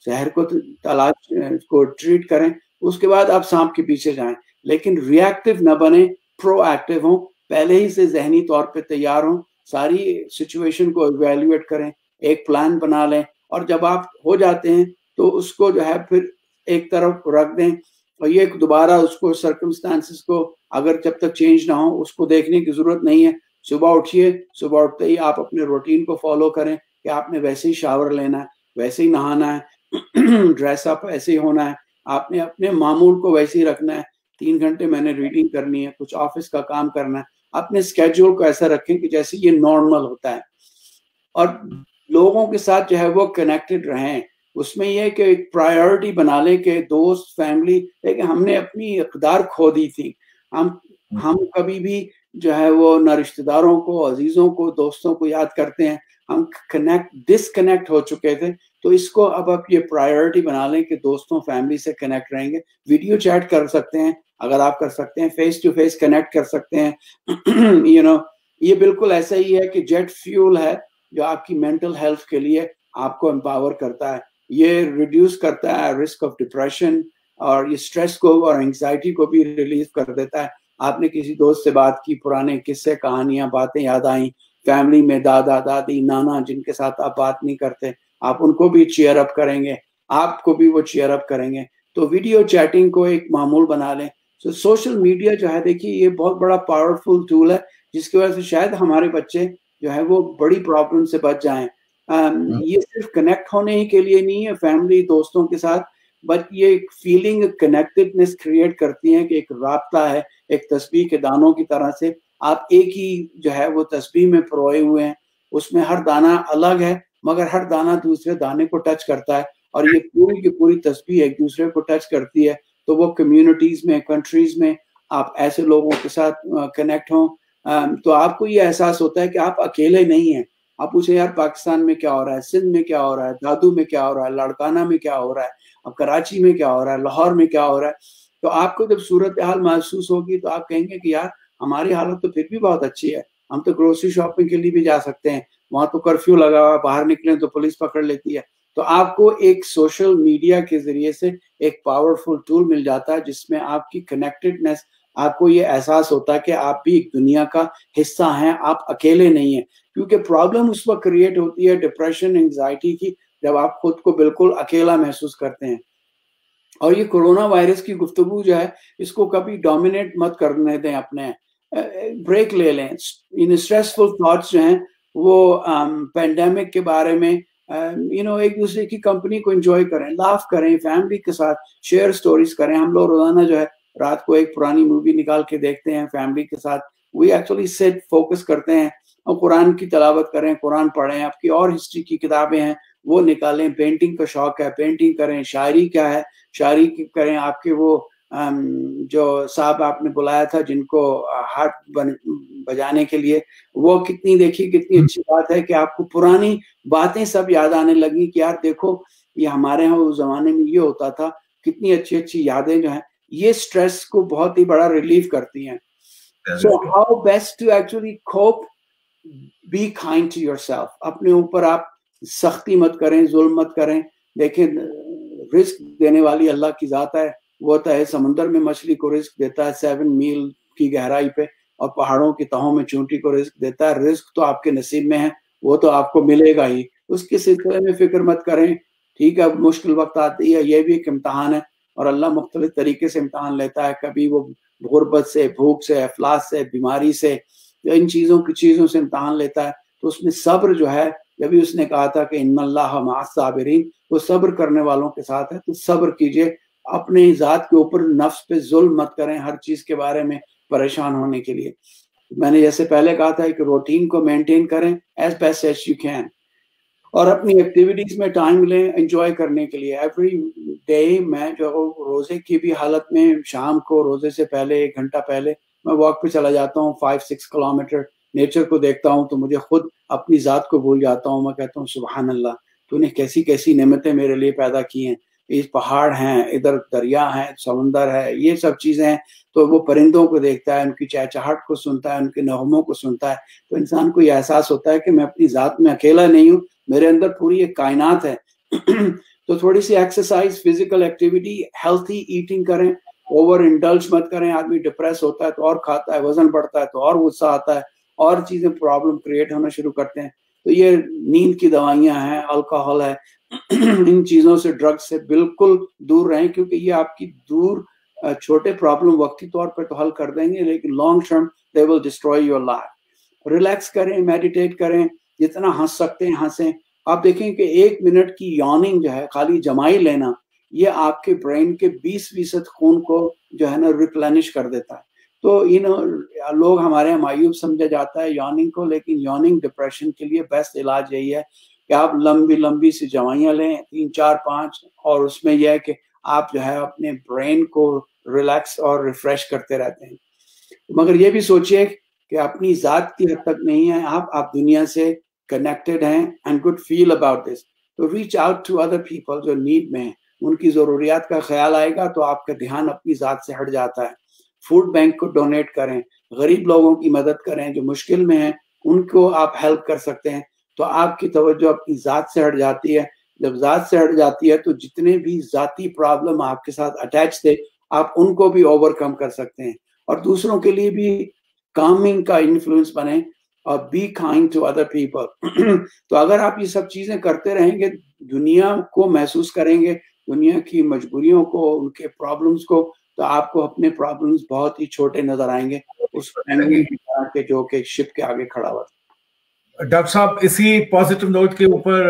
زہر کو تلاش کو ٹریٹ کریں, اس کے بعد آپ سانپ کے پیچھے جائیں. لیکن ری ایکٹیو نہ بنیں, پرو ایکٹیو ہوں, پہلے ہی سے ذہنی طور پہ تیار ہوں, ساری سچویشن کو ایویلیویٹ کریں, ایک پلان بنا لیں, اور جب آپ ہو جاتے ہیں تو اس کو جو ہے پھر ایک طرف رکھ دیں, اور یہ دوبارہ اس کو سرکمسٹانسز کو اگر جب تک چینج نہ ہو اس کو دیکھنے کی ضرورت نہیں ہے. صبح اٹھیے, صبح اٹھتے ہی آپ اپنے روٹین کو فالو کریں کہ آپ نے ویسے ہی شاور لینا ہے, ویسے ہی نہانا ہے, ڈریس اپ ایسے ہی ہونا ہے, آپ نے اپنے معمول کو ویسے ہی رکھنا ہے. 3 گھنٹے میں نے ریڈنگ کرنی ہے, کچھ آفس کا کام کرنا ہے, اپنے اسکیڈول کو ایسا رکھیں کہ جیسے یہ نارمل ہوتا ہے. اور لوگوں کے ساتھ جو ہے وہ کنیکٹڈ رہیں, اس میں یہ کہ ایک پرائیورٹی بنا لیں کہ دوست, فیملی, لیکن ہم نے اپنی اقدار کھو دی تھی. ہم کبھی بھی جو ہے وہ نہ رشتہ داروں کو, عزیزوں کو, دوستوں کو یاد کرتے ہیں, ہم ڈسکنیکٹ ہو چکے تھے. تو اس کو اب آپ یہ پرائیورٹی بنا لیں کہ دوستوں فیملی سے کنیکٹ رہیں گے. ویڈیو چیٹ کر سکتے ہیں اگر آپ کر سکتے ہیں, فیس ٹو فیس کنیکٹ کر سکتے ہیں. یہ بالکل ایسا ہی ہے کہ جیٹ فیول ہے جو آپ کی مینٹل ہیلتھ کے لیے آپ کو امپاور کرتا ہے. یہ ریڈیوس کرتا ہے رسک آف ڈپریشن, اور یہ اسٹریس کو اور انگزائٹی کو بھی ریلیز کر دیتا ہے. آپ نے کسی دوست سے بات کی, پرانے قصے کہانیاں باتیں یاد آئیں, فیملی میں دادا دادی نانا جن کے ساتھ آپ بات نہیں کرتے, آپ ان کو بھی چیئر اپ کریں گے, آپ کو بھی وہ چیئر اپ کریں گے. تو ویڈیو چیٹنگ کو ایک معمول بنا لیں. سوشل میڈیا جو ہے دیکھیے یہ بہت بڑا پاورفل ٹول ہے جس کی وجہ سے شاید ہمارے بچے جو ہے وہ بڑی پرابلم سے بچ جائیں. یہ صرف کنیکٹ ہونے ہی کے لیے نہیں ہے فیملی دوستوں کے ساتھ, بٹ یہ ایک فیلنگ کنیکٹڈنس کریٹ کرتی ہے کہ ایک رابطہ ہے, ایک تسبیح کے دانوں کی طرح سے آپ ایک ہی جو ہے وہ تسبیح میں پروئے ہوئے ہیں, اس میں ہر دانہ الگ ہے مگر ہر دانہ دوسرے دانے کو ٹچ کرتا ہے, اور یہ پوری کی پوری تسبیح ایک دوسرے کو ٹچ کرتی ہے. تو وہ کمیونٹیز میں, کنٹریز میں آپ ایسے لوگوں کے ساتھ کنیکٹ ہوں تو آپ کو یہ احساس ہوتا ہے کہ آپ اکیلے نہیں ہیں. آپ پوچھیں یار پاکستان میں کیا ہو رہا ہے, سندھ میں کیا ہو رہا ہے, دادو میں کیا ہو رہا ہے, لاڑکانہ میں کیا ہو رہا ہے, اب کراچی میں کیا ہو رہا ہے, لاہور میں کیا ہو رہا ہے. تو آپ کو جب صورتحال محسوس ہوگی تو آپ کہیں گے کہ یار ہماری حالت تو پھر بھی بہت اچھی ہے, ہم تو گروسری شاپنگ کے لیے بھی جا سکتے ہیں, وہاں تو کرفیو لگا ہوا ہے, باہر نکلیں تو پولیس پکڑ لیتی ہے. تو آپ کو ایک سوشل میڈیا کے ذریعے سے ایک پاورفل ٹول مل جاتا ہے جس میں آپ کی کنیکٹڈنس, آپ کو یہ احساس ہوتا ہے کہ آپ بھی ایک دنیا کا حصہ ہیں, آپ اکیلے نہیں ہیں. کیونکہ پرابلم اس وقت کریٹ ہوتی ہے ڈپریشن انگزائٹی کی جب آپ خود کو بالکل اکیلا محسوس کرتے ہیں. اور یہ کورونا وائرس کی گفتگو جو ہے اس کو کبھی ڈومینیٹ مت کرنے دیں, اپنے بریک لے لیں. اسٹریسفل تھاٹس جو ہیں وہ پینڈیمک کے بارے میں ایک دوسرے کی کمپنی کو انجوائے کریں, لاف کریں, فیملی کے ساتھ شیئر سٹوریز کریں. ہم لوگ روزانہ جو ہے رات کو ایک پرانی مووی نکال کے دیکھتے ہیں فیملی کے ساتھ. وی ایکچولی سیٹ فوکس کرتے ہیں اور قرآن کی تلاوت کریں, قرآن پڑھیں, آپ کی اور ہسٹری کی کتابیں ہیں وہ نکالیں, پینٹنگ کا شوق ہے پینٹنگ کریں, شاعری کیا ہے شاعری کریں. آپ کے وہ جو صاحب آپ نے بلایا تھا جن کو ہارٹ بجانے کے لیے, وہ کتنی دیکھی کتنی اچھی بات ہے کہ آپ کو پرانی باتیں سب یاد آنے لگی کہ یار دیکھو یہ ہمارے ہاں اس زمانے میں یہ ہوتا تھا. کتنی اچھی اچھی یادیں جو ہیں یہ سٹریس کو بہت ہی بڑا ریلیف کرتی ہیں. So how best to actually cope? Be kind to yourself. اپنے اوپر آپ سختی مت کریں, ظلم مت کریں. دیکھیں رزق دینے والی اللہ کی ذات ہے, وہ ہوتا ہے سمندر میں مچھلی کو رزق دیتا ہے 7 میل کی گہرائی پہ, اور پہاڑوں کی تہوں میں چونٹی کو رزق دیتا ہے. رزق تو آپ کے نصیب میں ہے, وہ تو آپ کو ملے گا ہی, اس کے سلسلے میں فکر مت کریں. ٹھیک ہے مشکل وقت آتی ہے, یہ بھی ایک امتحان ہے اور اللہ مختلف طریقے سے امتحان لیتا ہے. کبھی وہ غربت سے, بھوک سے, افلاس سے, بیماری سے, ان چیزوں سے امتحان لیتا ہے. تو اس میں صبر جو ہے, جبھی اس نے کہا تھا کہ ان اللہ مع الصابرین, وہ صبر کرنے والوں کے ساتھ ہے. تو صبر کیجئے, اپنے ذات کے اوپر نفس پہ ظلم مت کریں ہر چیز کے بارے میں پریشان ہونے کے لیے. میں نے جیسے پہلے کہا تھا کہ روٹین کو مینٹین کریں as best as you can, اور اپنی ایکٹیویٹیز میں ٹائم لیں انجوائے کرنے کے لیے. ایوری ڈے میں جو روزے کی بھی حالت میں شام کو روزے سے پہلے 1 گھنٹہ پہلے میں واک پہ چلا جاتا ہوں 5-6 کلومیٹر, نیچر کو دیکھتا ہوں تو مجھے خود اپنی ذات کو بھول جاتا ہوں. میں کہتا ہوں سبحان اللہ, تو نے کیسی کیسی نعمتیں میرے لیے پیدا کی ہیں. یہ پہاڑ ہیں, ادھر دریا ہیں, سمندر ہے, یہ سب چیزیں ہیں. تو وہ پرندوں کو دیکھتا ہے, ان کی چہچہاہٹ کو سنتا ہے, ان کے نغموں کو سنتا ہے, تو انسان کو یہ احساس ہوتا ہے کہ میں اپنی ذات میں اکیلا نہیں ہوں, میرے اندر پوری ایک کائنات ہے. تو تھوڑی سی exercise, physical activity, healthy eating کریں, اوور انڈلج مت کریں. آدمی ڈپریس ہوتا ہے تو اور کھاتا ہے, وزن بڑھتا ہے تو اور غصہ آتا ہے, اور چیزیں پرابلم کریٹ ہونا شروع کرتے ہیں. تو یہ نیند کی دوائیاں ہیں, الکوہل ہے, ان چیزوں سے, ڈرگ سے بالکل دور رہیں, کیونکہ یہ آپ کی چھوٹے پرابلم وقتی طور پر تو حل کر دیں گے لیکن long term they will destroy your life. Relax کریں, میڈیٹیٹ کریں, جتنا ہنس سکتے ہیں ہنسیں. آپ دیکھیں کہ 1 منٹ کی یوننگ جو ہے, خالی جمائی لینا, یہ آپ کے برین کے 20% خون کو جو ہے نا ریپلینش کر دیتا ہے. تو لوگ ہمارے یہاں مایوب سمجھا جاتا ہے یوننگ کو, لیکن یوننگ ڈپریشن کے لیے بیسٹ علاج یہی ہے کہ آپ لمبی سی جوائیاں لیں 3-4-5, اور اس میں یہ ہے کہ آپ جو ہے اپنے برین کو ریلیکس اور ریفریش کرتے رہتے ہیں. مگر یہ بھی سوچئے کہ اپنی ذات کی حد تک نہیں ہے آپ دنیا سے کنیکٹڈ ہیں, and good feel about this. تو reach out to other people جو نیڈ میں ہیں، ان کی ضروریات کا خیال آئے گا تو آپ کا دھیان اپنی ذات سے ہٹ جاتا ہے. فوڈ بینک کو ڈونیٹ کریں، غریب لوگوں کی مدد کریں جو مشکل میں ہیں، ان کو آپ ہیلپ کر سکتے ہیں. تو آپ کی توجہ اپنی ذات سے ہٹ جاتی ہے. جب ذات سے ہٹ جاتی ہے تو جتنے بھی ذاتی پرابلم آپ کے ساتھ اٹیچ تھے آپ ان کو بھی اوور کم کر سکتے ہیں، اور دوسروں کے لیے بھی کامنگ کا انفلوئنس بنے اور be kind to other people. تو اگر آپ یہ سب چیزیں کرتے رہیں گے، دنیا کو محسوس کریں گے، دنیا کی مجبوریوں کو، ان کے پرابلمس کو، تو آپ کو اپنے پرابلمس بہت ہی چھوٹے نظر آئیں گے اس فیملی کے جو کہ شپ کے آگے کھڑا ہوا. ڈاکٹر صاحب اسی پازیٹیو نوٹ کے اوپر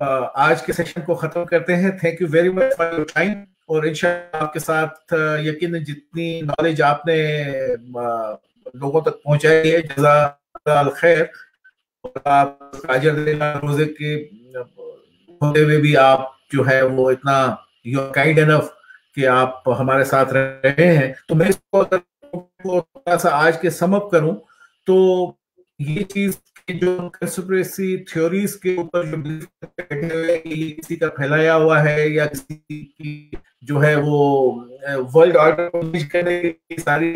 آج کے سیشن کو ختم کرتے ہیں. Thank you very much for your time, اور انشاءاللہ آپ کے ساتھ یقیناً جتنی نالج آپ نے لوگوں تک پہنچائی ہے، جزاک اللہ خیر. آپ روزے کے ہوتے ہوئے بھی آپ جو ہے وہ اتنا یو آر کائنڈ انف کہ آپ ہمارے ساتھ رہے ہیں. تو میں اس کو تھوڑا سا آج کے سم اپ کروں تو یہ چیز جو کنسپریسی تھیوریز کے اوپر جو کسی کا پھیلایا ہوا ہے یا کسی کی جو ہے وہ ورلڈ آرڈر کرنے کی ساری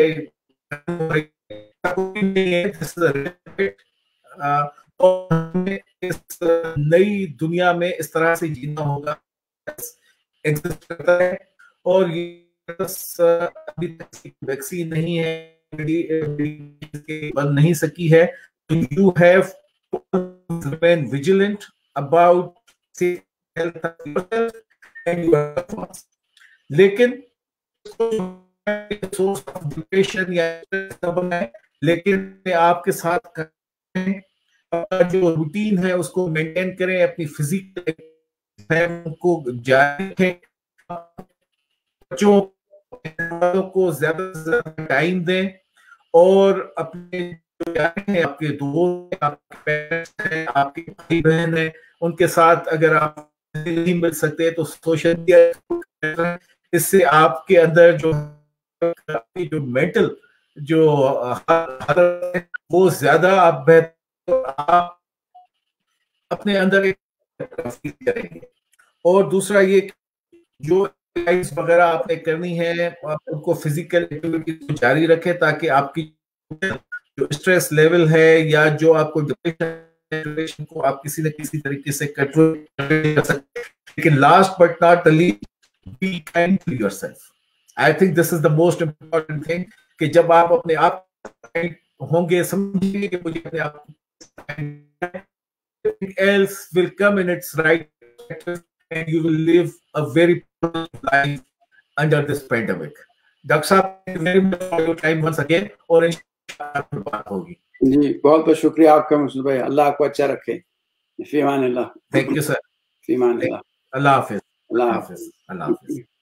اور ہمیں اس نئی دنیا میں اس طرح سے جینا ہوگا ایگزسٹ کرتا ہے. اور یہ ابھی تک ویکسین نہیں ہے، بن نہیں سکی ہے. You have to remain vigilant about health of yourself and your loved ones. لیکن source of depression یا لیکن آپ کے ساتھ جو روٹین ہے اس کو مینٹین کریں، اپنی فزیکل کو جاری رکھیں، بچوں کو زیادہ سے زیادہ ٹائم دیں، اور اپنے آپ کے دوست، آپ کے پیرنٹس ہیں، آپ کے بھائی بہن ہیں، ان کے ساتھ اگر آپ نہیں مل سکتے تو سوشل میڈیا، اس سے آپ کے اندر جو مینٹل جو حالت ہے وہ زیادہ آپ بہتر آپ اپنے اندر کریں گے. اور دوسرا یہ جو وغیرہ آپ نے کرنی ہے ان کو فزیکل ایکٹیویٹی جاری رکھے تاکہ آپ کی جو اسٹریس لیول ہے یا جو آپ کو ڈپریشن کو آپ کسی نہ کسی طریقے سے کنٹرول کر سکتے. لیکن last but not least, be kind to yourself. I think this is the most important thing کہ جب آپ اپنے آپ ہوں گے، سمجھیں گے کہ مجھے اپنے آپ else will come in its right and you will live a very positive life under this pandemic. Doctor صاحب thank you very much for your time once again. اور انشاءاللہ بات ہوگی. جی بہت بہت شکریہ آپ کا مسعود بھائی، اللہ آپ کو اچھا رکھے. فی Aman Ullah. Thank you sir. فی امان اللہ. اللہ حافظ. اللہ حافظ. اللہ حافظ.